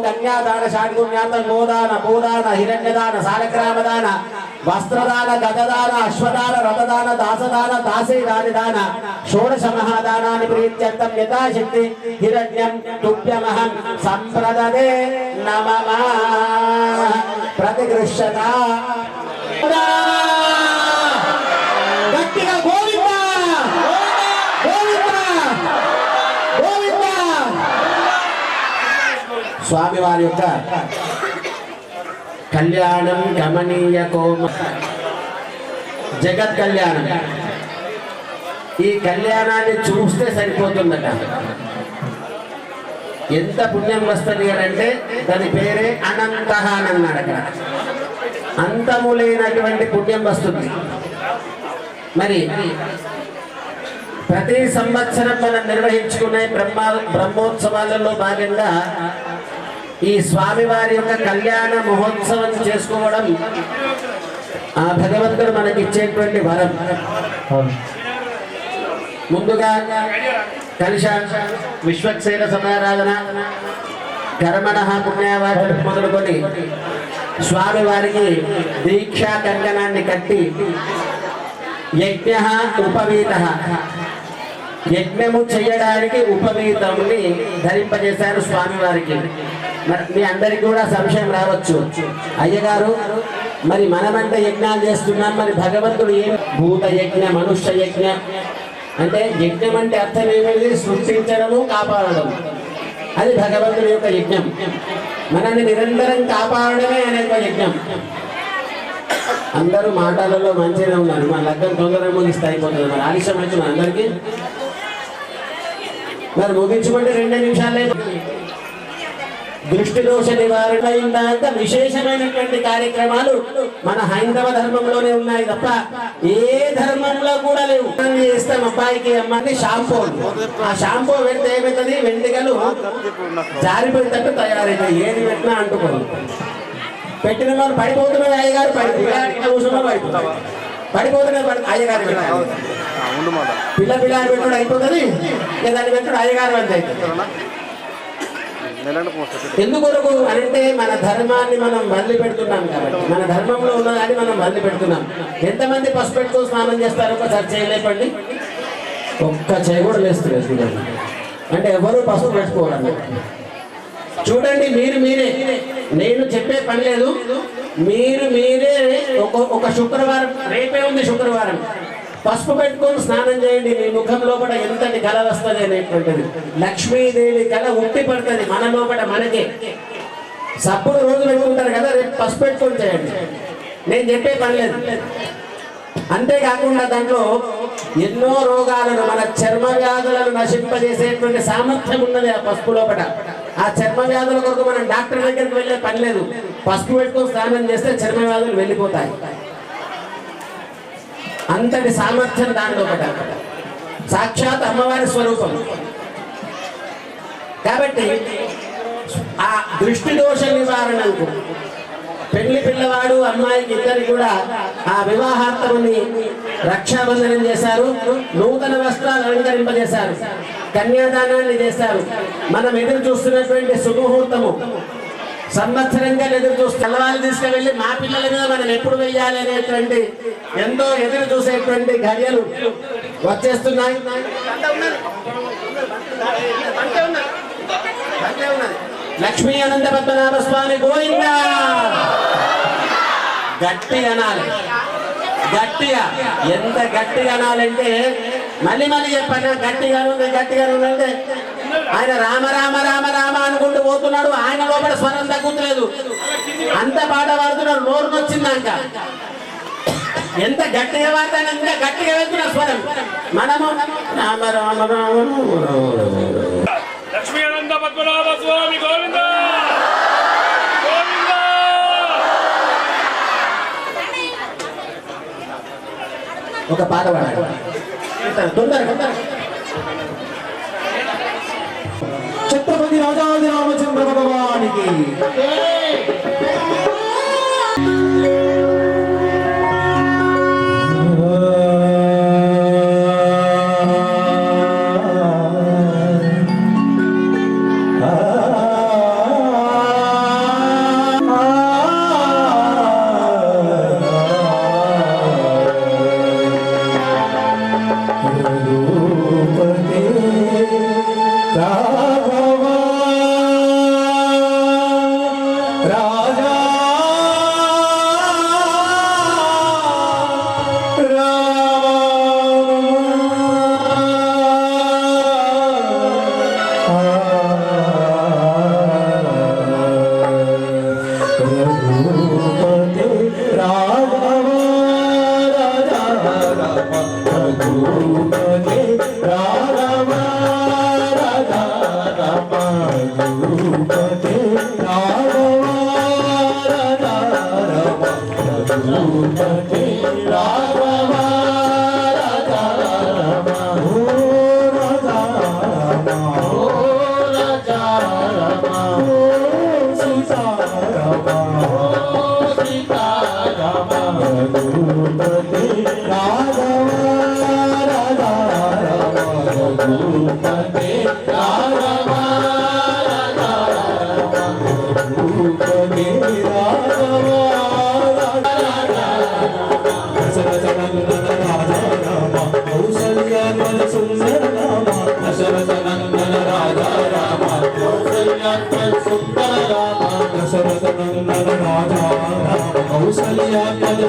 కన్యాదాన షాడ్గుణ్యాత గోదాన భూదాన హిరణ్యదాన సాలగ్రామదాన వస్త్రదాన గజదాన అశ్వదాన రథదాన దాసదాన దాసీదానిదాన షోడశ మహాదానాన్ని ప్రీత్యర్థం యథాశక్తి హిరణ్యం తుభ్యమహం సంప్రదదే నమః ప్రతిగృహ్యత గట్టిగా గోవిందా గోవిందా గోవిందా. స్వామివారి యొక్క కళ్యాణం గమనీయ కోమ జగత్ కళ్యాణం. ఈ కళ్యాణాన్ని చూస్తే సరిపోతుందట. ఎంత పుణ్యం వస్తుంది అంటే దాని పేరే అనంతః అని అన్నాడు అక్కడ. అంతము లేనటువంటి పుణ్యం వస్తుంది. మరి ప్రతి సంవత్సరం మనం నిర్వహించుకునే బ్రహ్మోత్సవాలలో భాగంగా ఈ స్వామివారి యొక్క కళ్యాణ మహోత్సవం చేసుకోవడం ఆ భగవంతుడు మనకి ఇచ్చేటువంటి వరం. ముందుగా కలిశ విశ్వక్సేన సమారాధన కర్మణ పుణ్యవాచన మొదలుకొని స్వామివారికి దీక్షా కంకణాన్ని కట్టి యజ్ఞ ఉపవీత యజ్ఞము చేయడానికి ఉపవీతముని ధరింపజేశారు స్వామివారికి. మరి మీ అందరికీ కూడా సంశయం రావచ్చు, అయ్యగారు మరి మనమంటే యజ్ఞాలు చేస్తున్నాం, మరి భగవంతుడు ఏం భూత యజ్ఞ మనుష్య యజ్ఞ అంటే యజ్ఞం అంటే అర్థం ఏమిటి? సృష్టించడము కాపాడడం, అది భగవంతుడి యొక్క యజ్ఞం. మనల్ని నిరంతరం కాపాడడమే అనే ఒక యజ్ఞం. అందరూ మాటలలో మంచిగా ఉన్నారు, మన లగ్గం తొందరగా ముగిస్తే అయిపోతుంది. మరి ఆలస్యం అవుతుంది అందరికీ. మరి ముగించుకుంటే 2 నిమిషాలే. దృష్టి దోష నివారణ అయిందాక విశేషమైనటువంటి కార్యక్రమాలు మన హైందవ ధర్మంలోనే ఉన్నాయి తప్ప ఏ ధర్మంలో కూడా లేవు. చేస్తాం అబ్బాయికి అమ్మాయిని షాంపూ, ఆ షాంపూ పెడితే ఏమవుతుంది? వెంట్రుకలు జారిపోయేటట్టు తయారవుతాయి. ఏది పెట్టినా అంటుకోదు. పెట్టిన వాళ్ళు పడిపోతున్నారు, అయ్యగారు పడిపోతున్నారు అయ్యగారు పిల్ల పిల్లని పెట్టుడు అయిపోతుంది, దాన్ని పెట్టుడు అయ్యగారు అంత అవుతుంది. ఎందుకొరకు అంటే మన ధర్మాన్ని మనం వదిలి పెడుతున్నాం కాబట్టి, మన ధర్మంలో ఉన్నదాన్ని మనం వదిలి పెడుతున్నాం. ఎంతమంది పసుపు పెట్టుకొని స్నానం చేస్తారు? ఒకసారి చేయలేపండి, ఒక్క చేయ కూడా లేస్తుంది. అంటే ఎవరు పసుపు పెట్టుకోవాలి. చూడండి, మీరు మీరే, నేను చెప్పే పని లేదు, మీరు మీరే ఒక శుక్రవారం, రేపే ఉంది శుక్రవారం, పసుపు పెట్టుకొని స్నానం చేయండి. మీ ముఖం లోపల ఎంతటి కళ వస్తుంది అనేటువంటిది. లక్ష్మీదేవి కళ ఉట్టి పడుతుంది మన లోపల మనకే. సప్పుడు రోజు పెట్టుకుంటారు కదా, రేపు పసుపు పెట్టుకొని చేయండి. నేను చెప్పే పని లేదు. అంతేకాకుండా దాంట్లో ఎన్నో రోగాలను, మన చర్మ వ్యాధులను నశింపజేసేటువంటి సామర్థ్యం ఉన్నది ఆ పసుపు లోపల. ఆ చర్మ వ్యాధుల కొరకు మనం డాక్టర్ దగ్గరికి వెళ్ళే పని లేదు. పసుపు పెట్టుకొని స్నానం చేస్తే చర్మ వ్యాధులు వెళ్ళిపోతాయి. అంతటి సామర్థ్యం దానిలో ఒకట. సాక్షాత్ అమ్మవారి స్వరూపం కాబట్టి ఆ దృష్టి దోష నివారణకు పెళ్లి పిల్లవాడు అమ్మాయికి ఇద్దరికి కూడా ఆ వివాహార్థముని రక్షాబంధనం చేశారు, నూతన వస్త్రాలు అలంకరింపజేశారు, కన్యాదానాన్ని చేశారు. మనం ఎదురు చూస్తున్నటువంటి శుభముహూర్తము, సంవత్సరంగా ఎదురు చూస్తూ పిల్లవాళ్ళు తీసుకువెళ్ళి మా పిల్లల మీద మనం ఎప్పుడు వెయ్యాలి అనేటువంటి ఎంతో ఎదురు చూసేటువంటి ఘడియలు వచ్చేస్తున్నాయి. లక్ష్మీ అనంత పద్మనాభ స్వామి గోవిందా. గట్టి అనాలి, గట్టిగా. ఎంత గట్టిగా అనాలంటే మళ్ళీ చెప్పాను, గట్టిగా ఉంది అంటే ఆయన రామ రామ రామ రామ అనుకుంటూ పోతున్నాడు, ఆయన లోపల స్వరం తగ్గుతలేదు, అంత పాట పాడుతున్నాడు. నోరు వచ్చిందాక ఎంత గట్టిగా వాడతాను, ఎంత గట్టిగా వెళ్తున్నా స్వరం. మనము రామ రామ రామ లక్ష్మీ అనంత పద్మనాభ స్వామి గోవింద గోవింద. ఒక పాట పాడాలి తొందరగా. ఛత్రపతి రాజాది రామచంద్ర భగవానికి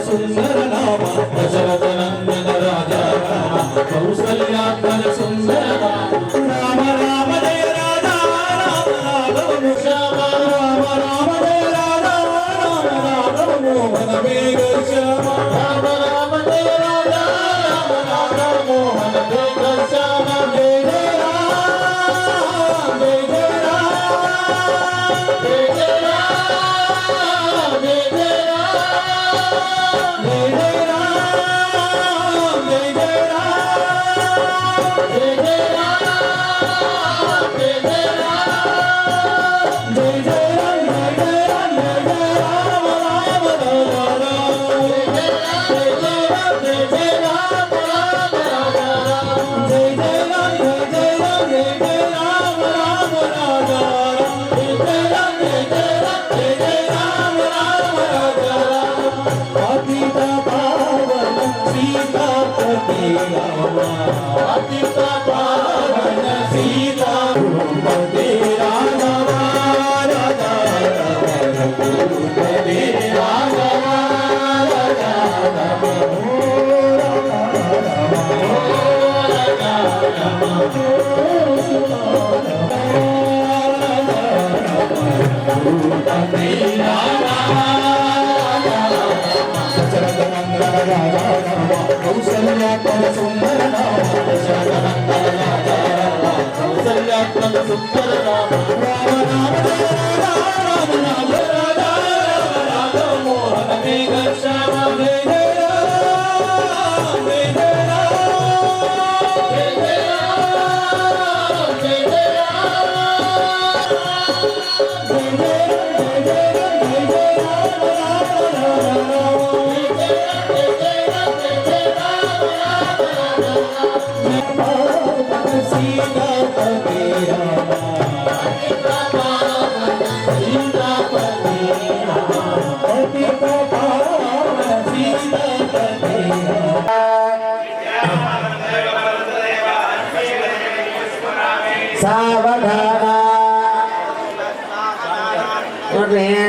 సుందర నామ దశరథ నందన రాజా రామ కౌసల్యాత్మజ సుందర రామ రామ జయ రాజా రామ రాఘవ శ్యామ రామ రామ జయ రాజా రామ రాఘవ మోహన వేగ శ్యామ రామ రామ జయ రాజా రామ రాఘవ మోహన వేగ శ్యామ జయ జయ రామ జయ జయ రామ జయ జయ రామ జయ జయ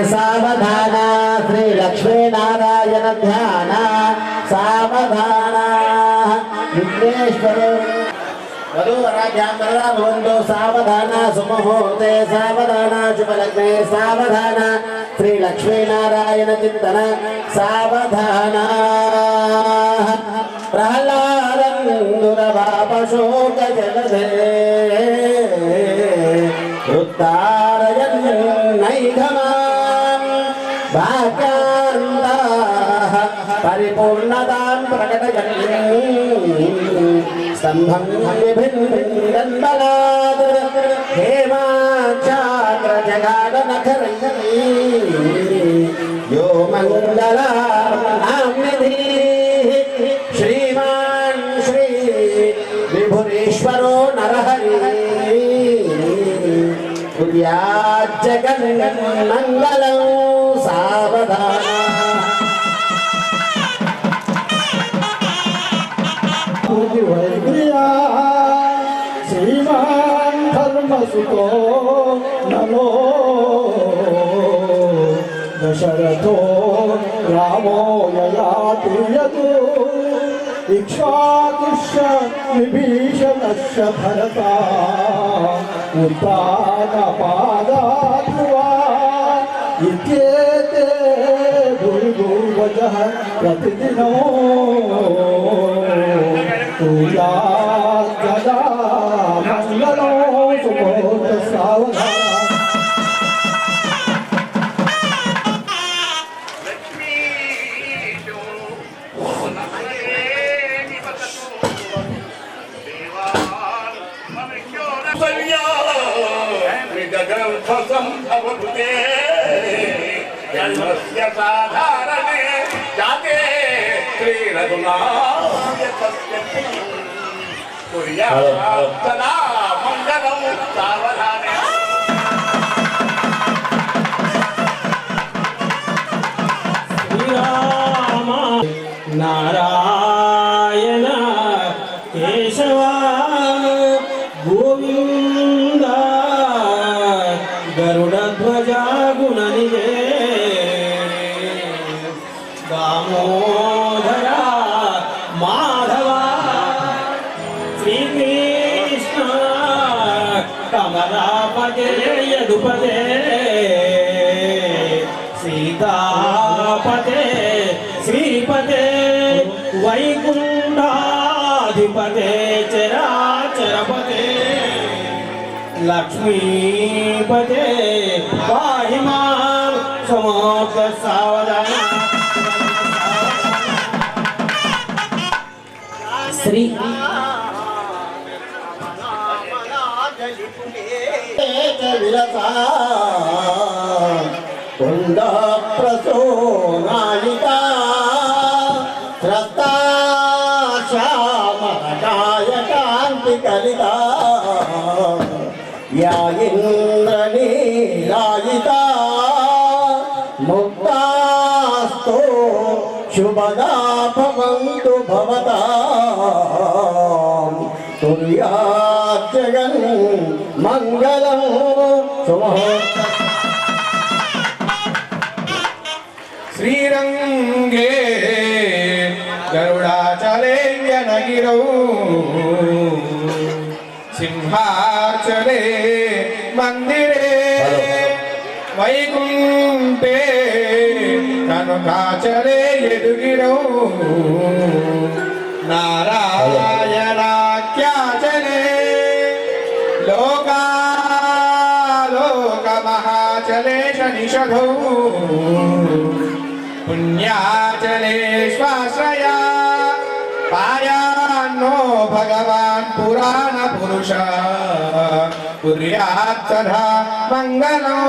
सावधान श्री लक्ष्मी नारायण ध्यान सावधान विघ्नेश्वर सावधान सुमुहूर्ते सावधान शुभलग्ने सावधान श्री लक्ष्मी नारायण चिंतन सावधान प्रहलादुरभापशोक जगधे उत्तारयन् नैघमान् भाग्यान्ताः परिपूर्णतां प्रकटयन् स्तम्भं विभिन्नं बलात् हेमाचाग्रजगाडनखरैः यो मङ्गलानाम्निधिः श्रीमान् श्री विभुरेश्वरो नरहरिः जगन्मङ्गलं सावधान श्रीमान धर्मसुतो नमो दशरथो रामो ययाति यतो इक्ष्वाकुश्च विभीषणश्च भरता उत्तानपादात्वा इत्येते भूर्भुवः प्रतिदिनो पूजात् गदा मङ्गलो सुबोध सावधान जन्मस्य साधारणे जाते श्री रघुनाथ సదా మంగళం సావధానే. శ్రీరామ నారాయణ కేశవ గోవింద గరుడధ్వజ గుణనిధే దామోదర మాధవ శ్రీకృష్ణ కమలాపదే యదుపదే సీతాపతే శ్రీపతే వైకుంఠాధిపతే చరాచరపతే లక్ష్మీపతే పాహి మాం సమోక్త సావధాన. శ్రీ విలసా కుండ ప్రసోనాలిక శ్రద్ధా శ్యామకాయ కాంతి కలిత యా ఇంద్రనీలాయిత ముక్తాస్తో శుభదా భవంతు భవతా తుర్యాత్ జగన్ మంగళం సుముహూర్త. శ్రీరంగే గరుడాచలే యనగిరౌ సింహాచలే మందిరే వైకుంఠే కనుకాచలే యదుగిరౌ నారాయణాఖ్యాచలే లోకాలోక మహాచలే శనిషధౌ పుణ్యాచలే శ్వాశ్రయా పాయాన్నో భగవాన్ పురాణ పురుష కుర్యాత్ సదా మంగళం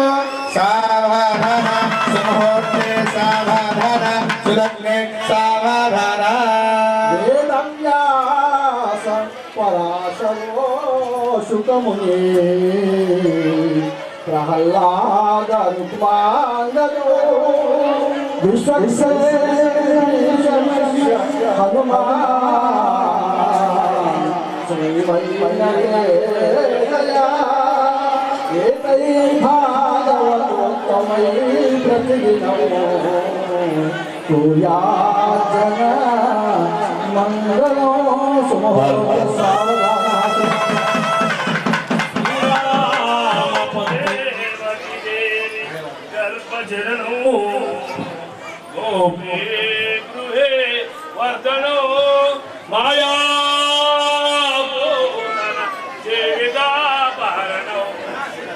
సావధాన సుముహూర్తే సావధాన సులగ్నే సావధాన. వేదవ్యాస పరాశరో శుకముని ప్రహ్లాద రుక్మాంగదో హనుమాన్ శ్రీమయ్యా ఏతై భాగవతోత్తమై ప్రతిదినమో కుర్యాజ్జన మంగళో సుముహూర్త సావధాన. వర్ధనో మాయా జీవితాపహరణో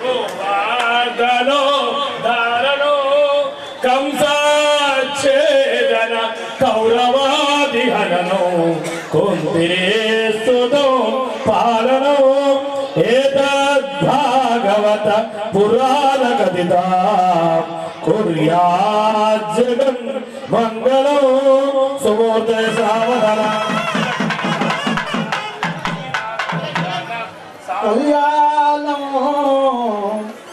గోవర్ధనో ధారణో కంసాచ్ఛేదన కౌరవాదిహరణో కుంతిరేస్తుతో పాలనో ఏతద్భాగవత పురాణ కథిత కుర్యాత్ జగన్ మంగళం సుముహూర్తే సావధాన. కళ్యాణమో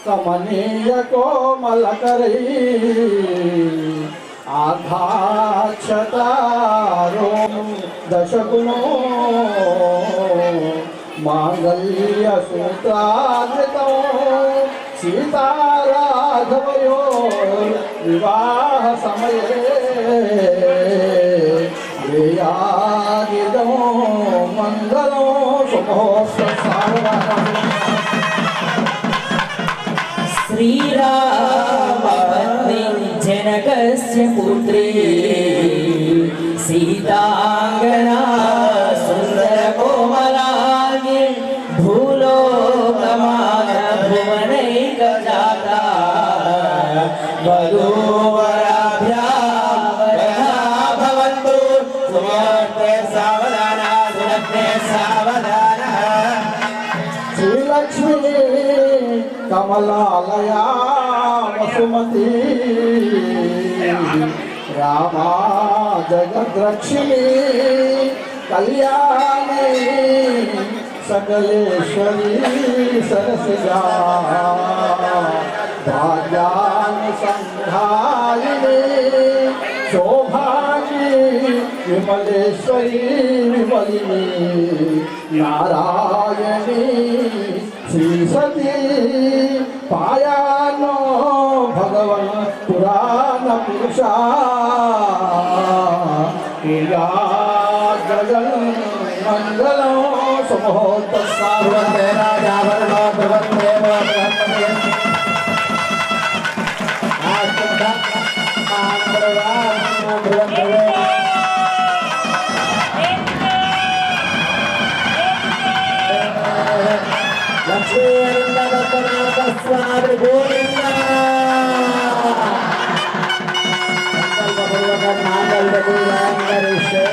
కమనీయ కోమలకరై ఆఘాక్షతారో దశగుణో మాంగళ్య సూత్రాధృతం సీతారాఘవయో వివాహ సమయే వేయాదిదం మంగళం సుముహూర్త సావధాన. శ్రీరామపత్ని జనకస్య పుత్రీ సీతాంగనా సుందర కోమలాంగి భూలోకమాన భువనైక జాతా వధూవరాభ్యావరనా భవంతు సుముహూర్తే సావధాన సులగ్నే సావధాన. శ్రీలక్ష్మీ కమలాలయా వసుమతి రామా జగద్రక్షిణి कल्याणी सकलेश्वरी सरसिजा भाग्यान संधारिणी शोभानी विमलेश्वरी विमलिनी नारायणी श्री सती पायानो भगवन् पुराण पुरुषा गगन मंगलो समोत ध्रुवन्ते राजा वर्णो ध्रुवन्ते बृहस्पतिः लक्ष्मीर्नगतनाथस्वामि गोविन्द संकल्पपूर्वकं माङ्गल्यपूजां करिष्ये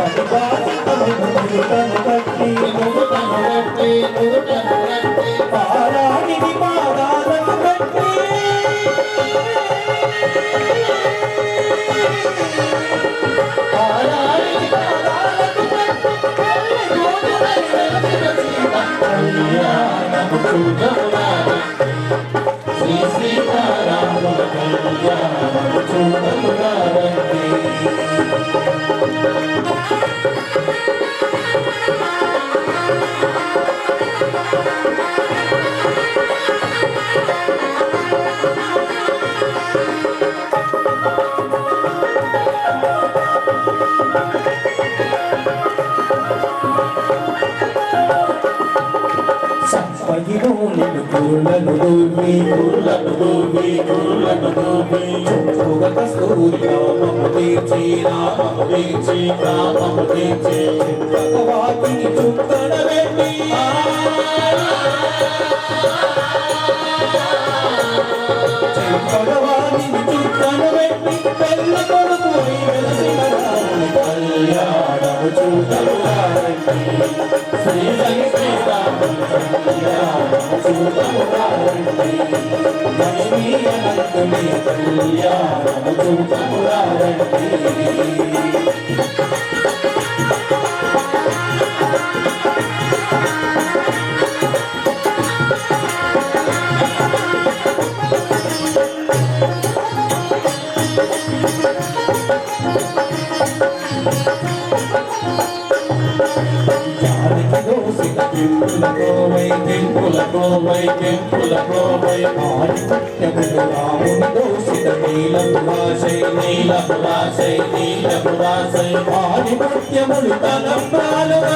भगवान భగవాని చుట్టను పెట్టి పెళ్ళ కొడుకు వెలసిన రాముని కళ్యాణము చూడమురారండి శ్రీ శ్రీరాముని కళ్యాణము చూడమురారండి లక్ష్మీ అనంతుని కళ్యాణము చూడమురారండి ఆదిపత్యములు తలంబాలుగా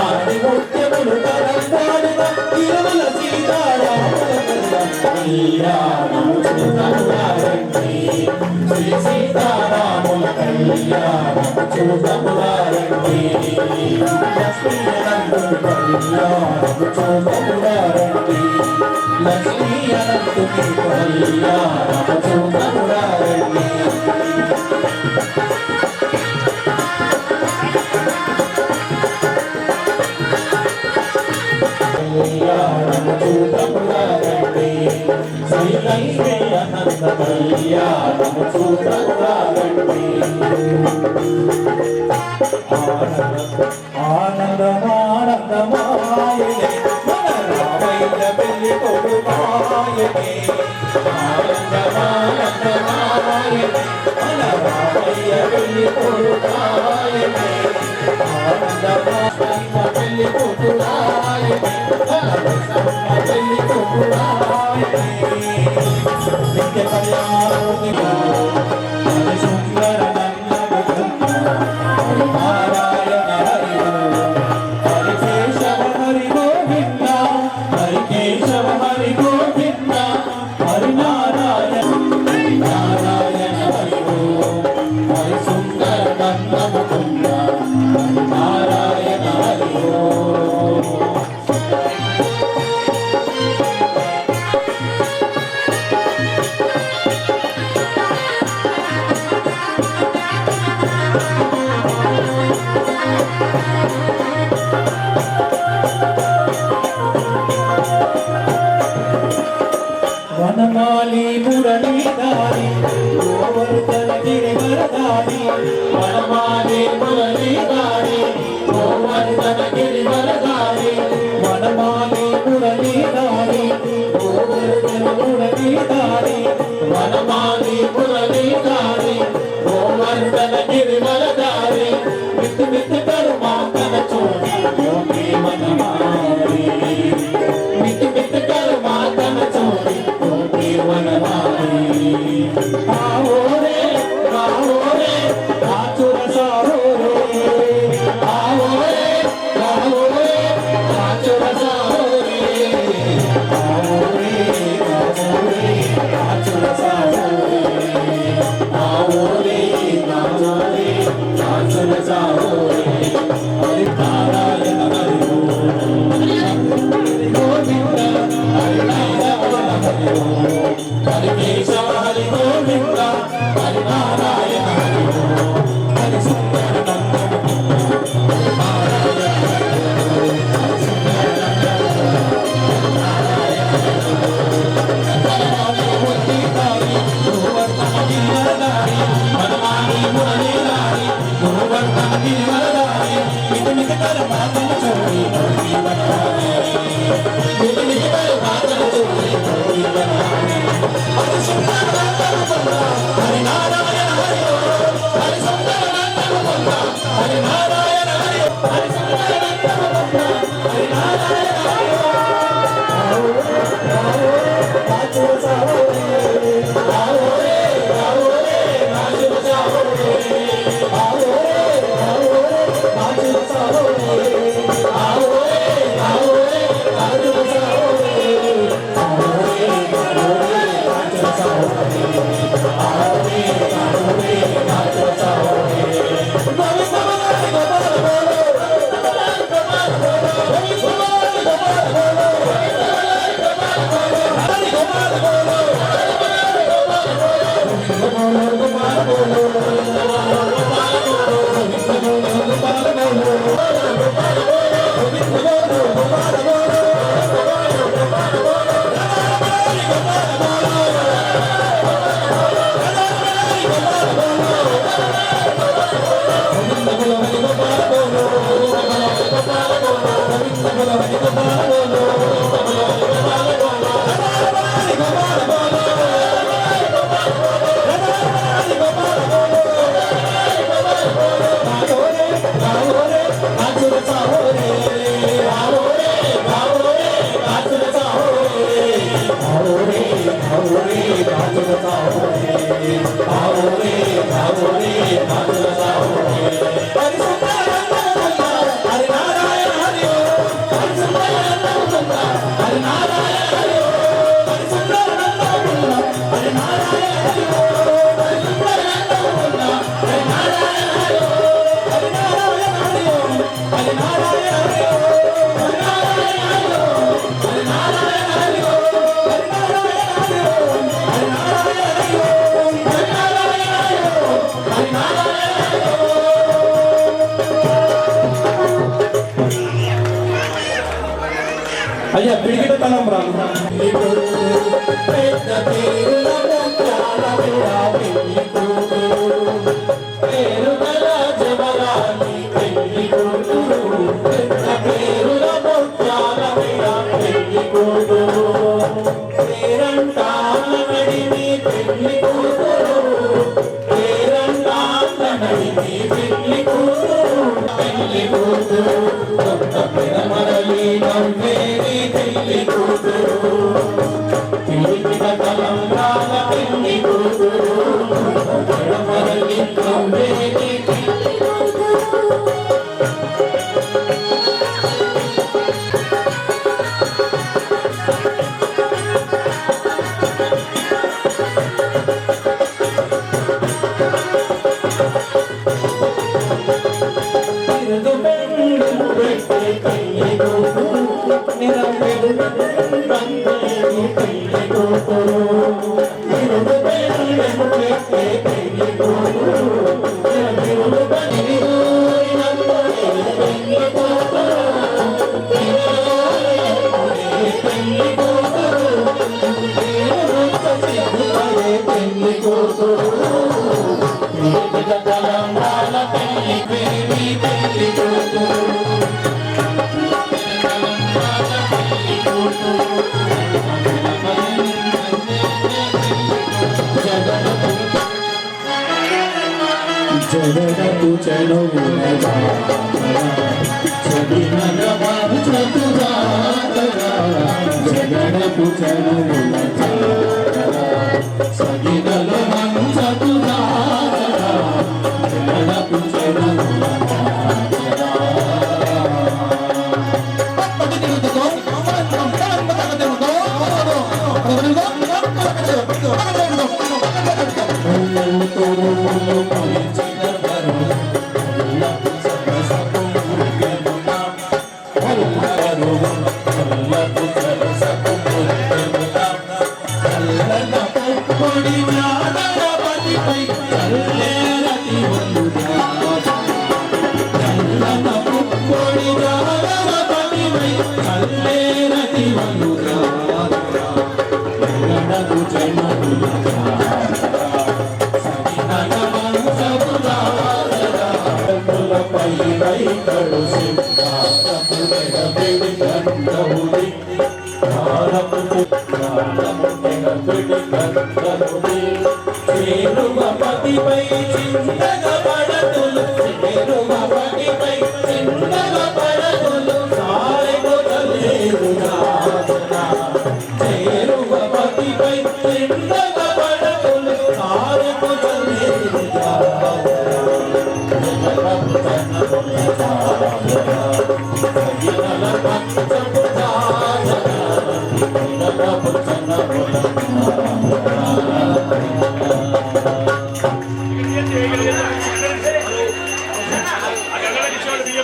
ఆదిపత్యములు తలంబాలుగా తిరుమల సీతారాముల కళ్యాణము చూడమురారండి శ్రీ సీతారాముల కళ్యాణము చూడమురారండి లక్ష్మీ అనంతుని కళ్యాణము చూడమురారండి లక్ష్మీ అనంతుని కళ్యాణము చూడమురారండి కళ్యాణము చూడమురారండి శ్రీ లక్ష్మీ అనంత కళ్యాణము చూడమురారండి ఆనందమానందమాయనే మన రామయ్య పెళ్లి కొడుకాయనే ఆనందమానందమాయనే మన రామయ్య పెళ్లి కొడుకాయనే ఆనందమానంద పెళ్లి కొడుకాయనే మన రసమ్మ పెళ్లి కొడుకాయనే నిత్య కళ్యాణోనిగా హరి సుందర నారాయణ హరి హరి కేశవ హరి గోవింద హరి కేశవ హరి గోవింద హరి నారాయణ నారాయణ హరి హరి సుందర నంద ముకుంద హరి నారాయణ హరి వనమాలి మురళీధారి గోవర్ధన గిరివరధారి వనమాలి మురళీధారి గోవర్ధన గిరివరధారి వనమాలి మురళీధారి గోవర్ధన మురళీధారి వనమాలి మురళీధారి గోవర్ధన గిరివరధారి మిత్తు మిత్తు కరుమాకన చోటి యోగి మనమారి మిత్తు మిత్తు కరుమాకన చోటి ఆవోరే రావోరే రాచుర సావోరే ఆవోరే రావోరే రాచుర సావోరే ఆవోరే రావోరే రాచుర సావోరే ఆవోరే రావోరే రాచుర సావోరే హరి నారాయణ హరి గోవింద హరి నారాయణ హరి హరి కేశవ హరి గోవింద హరి నారాయణ హరి హరి సుందర అయ్యా పిడికిట తనం రా జగడపు చెడువునగా జగడపు చెడువునగా సగినల మంచతురా జగడపు చెడువునగా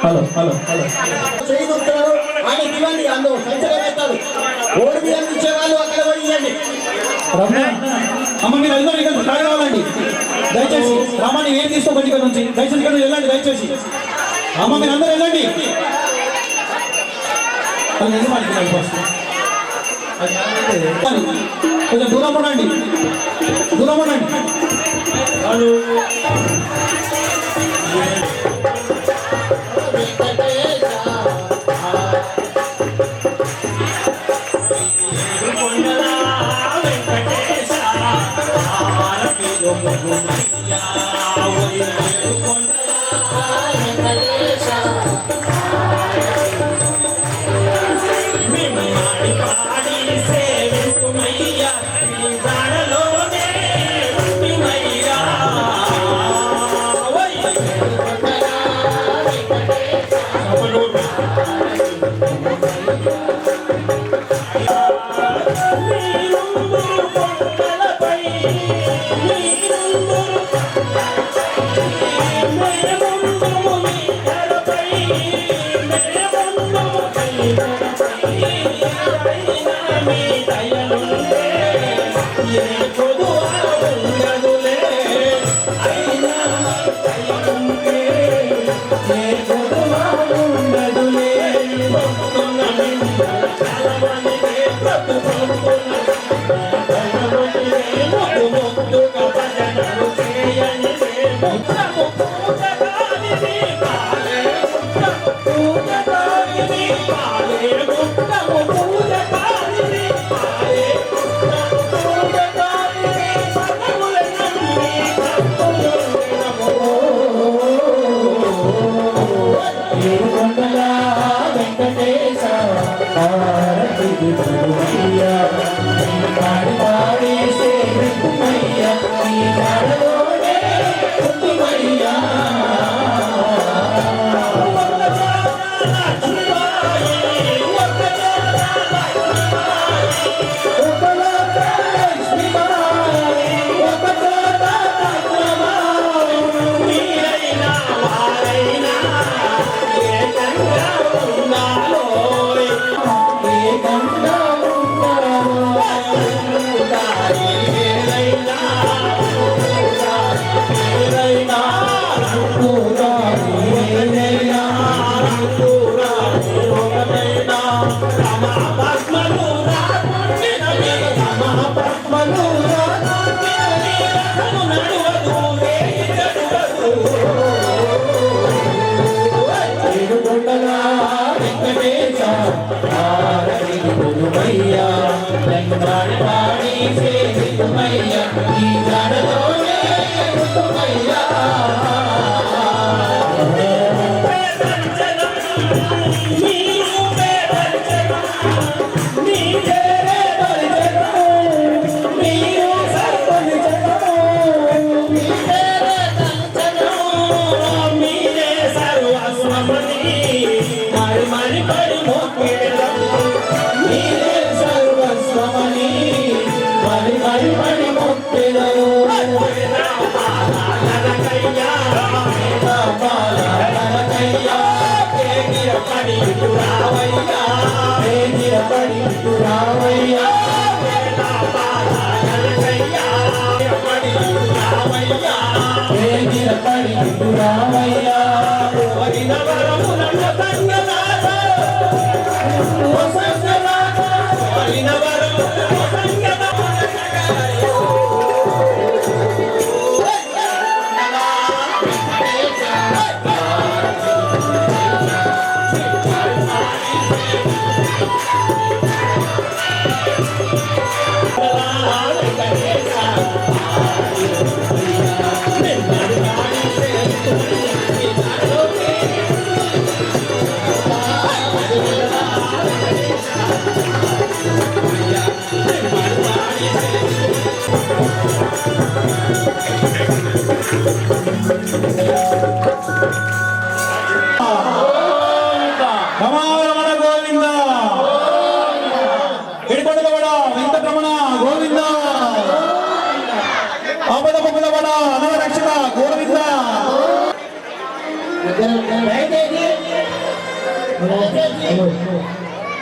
హలో హలో హలో చేయగలుగుతాడు ఆయన ఇవ్వండి అందులో సంచలనం అవుతాడు ఓడి మీద ఇచ్చే వాళ్ళు అక్కడ పోయి ఇవ్వండి రమ్య అమ్మ మీరు అందరూ ఇక్కడ ఖాళీ కావాలండి దయచేసి. రామాన్ని ఏం తీసుకోకండి ఇక్కడ నుంచి, దయచేసి ఇక్కడ వెళ్ళండి దయచేసి. అమ్మ మీరు అందరూ వెళ్ళండి. కొంచెం దూరం ఉండండి, దూరం ఉండండి.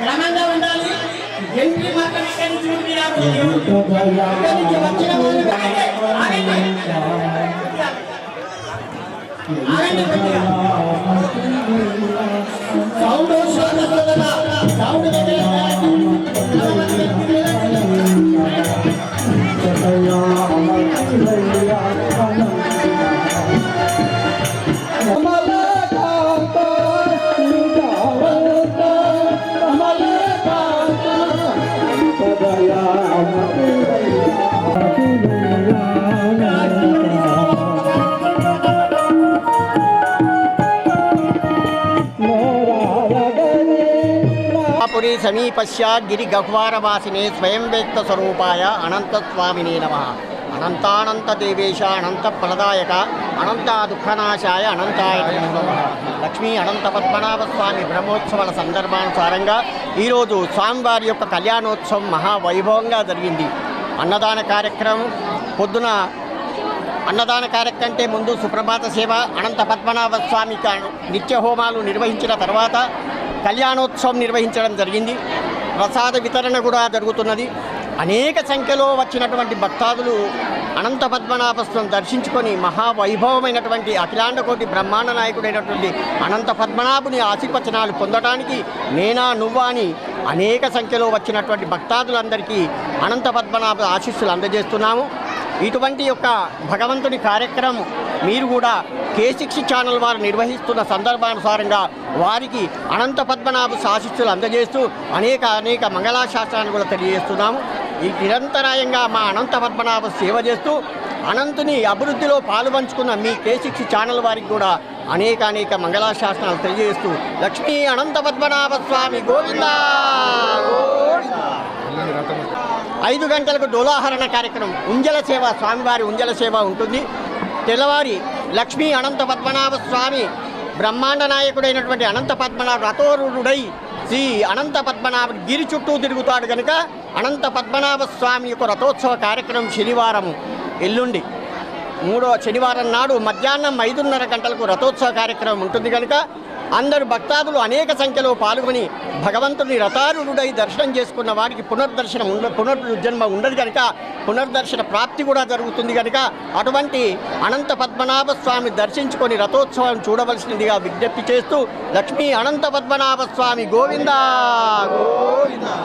క్రమంగా ఉండాలి. ఎంట్రీ మాత్రం ఇక్కడి నుంచి వచ్చిన వాళ్ళు వినండి గట్టిగా. సౌండ్ వస్తుంది కదా, సౌండ్ గట్టిగా. పురి సమీపస్య గిరి గహ్వారవాసినే స్వయం వ్యక్త స్వరూపాయ అనంత స్వామినే నమః. అనంతానంత దేవేశ అనంత ఫలదాయక అనంత దుఃఖనాశాయ అనంతాయ నమః. లక్ష్మీ అనంత పద్మనాభ స్వామి బ్రహ్మోత్సవాల సందర్భానుసారంగా ఈరోజు స్వామివారి యొక్క కళ్యాణోత్సవం మహావైభవంగా జరిగింది. అన్నదాన కార్యక్రమం పొద్దున అన్నదాన కార్యక్రమం కంటే ముందు సుప్రభాత సేవ, అనంత పద్మనాభ స్వామి నిత్య హోమాలు నిర్వహించిన తర్వాత కళ్యాణోత్సవం నిర్వహించడం జరిగింది. ప్రసాద వితరణ కూడా జరుగుతున్నది. అనేక సంఖ్యలో వచ్చినటువంటి భక్తాదులు అనంత పద్మనాభ స్వామిని దర్శించుకొని మహావైభవమైనటువంటి అఖిలాండ కోటి బ్రహ్మాండ నాయకుడైనటువంటి అనంత పద్మనాభుని ఆశీర్వచనాలు పొందడానికి నేనా నువ్వా అని అనేక సంఖ్యలో వచ్చినటువంటి భక్తాదులందరికీ అనంత పద్మనాభ ఆశీస్సులు అందజేస్తున్నాము. ఇటువంటి యొక్క భగవంతుని కార్యక్రమం మీరు కూడా K6 ఛానల్ వారు నిర్వహిస్తున్న సందర్భానుసారంగా వారికి అనంత పద్మనాభ ఆశీస్సులు అందజేస్తూ అనేక మంగళాశాస్త్రాన్ని కూడా తెలియజేస్తున్నాము. ఈ నిరంతరాయంగా మా అనంత పద్మనాభ సేవ చేస్తూ అనంతుని అభివృద్ధిలో పాలుపంచుకున్న మీ K6 ఛానల్ వారికి కూడా అనేక మంగళాశాస్త్రాలు తెలియజేస్తూ లక్ష్మీ అనంత పద్మనాభ స్వామి గోవిందా. 5 గంటలకు డోలాహరణ కార్యక్రమం, ఉంజల సేవ, స్వామివారి ఉంజల సేవ ఉంటుంది. తెల్లవారి లక్ష్మీ అనంత పద్మనాభ స్వామి బ్రహ్మాండ నాయకుడైనటువంటి అనంత పద్మనాభ రథోరుడై శ్రీ అనంత పద్మనాభుడి గిరి చుట్టూ తిరుగుతాడు కనుక అనంత పద్మనాభ స్వామి యొక్క రథోత్సవ కార్యక్రమం శనివారం ఎల్లుండి 3వ శనివారం నాడు మధ్యాహ్నం 5:30 గంటలకు రథోత్సవ కార్యక్రమం ఉంటుంది కనుక అందరు భక్తాదులు అనేక సంఖ్యలో పాల్గొని భగవంతుని రథారూఢుడై దర్శనం చేసుకున్న వారికి పునర్జన్మ ఉండదు కనుక పునర్దర్శన ప్రాప్తి కూడా జరుగుతుంది కనుక అటువంటి అనంత పద్మనాభ స్వామి దర్శించుకొని రథోత్సవం చూడవలసినదిగా విజ్ఞప్తి చేస్తూ లక్ష్మీ అనంత పద్మనాభ స్వామి గోవిందా గోవిందా.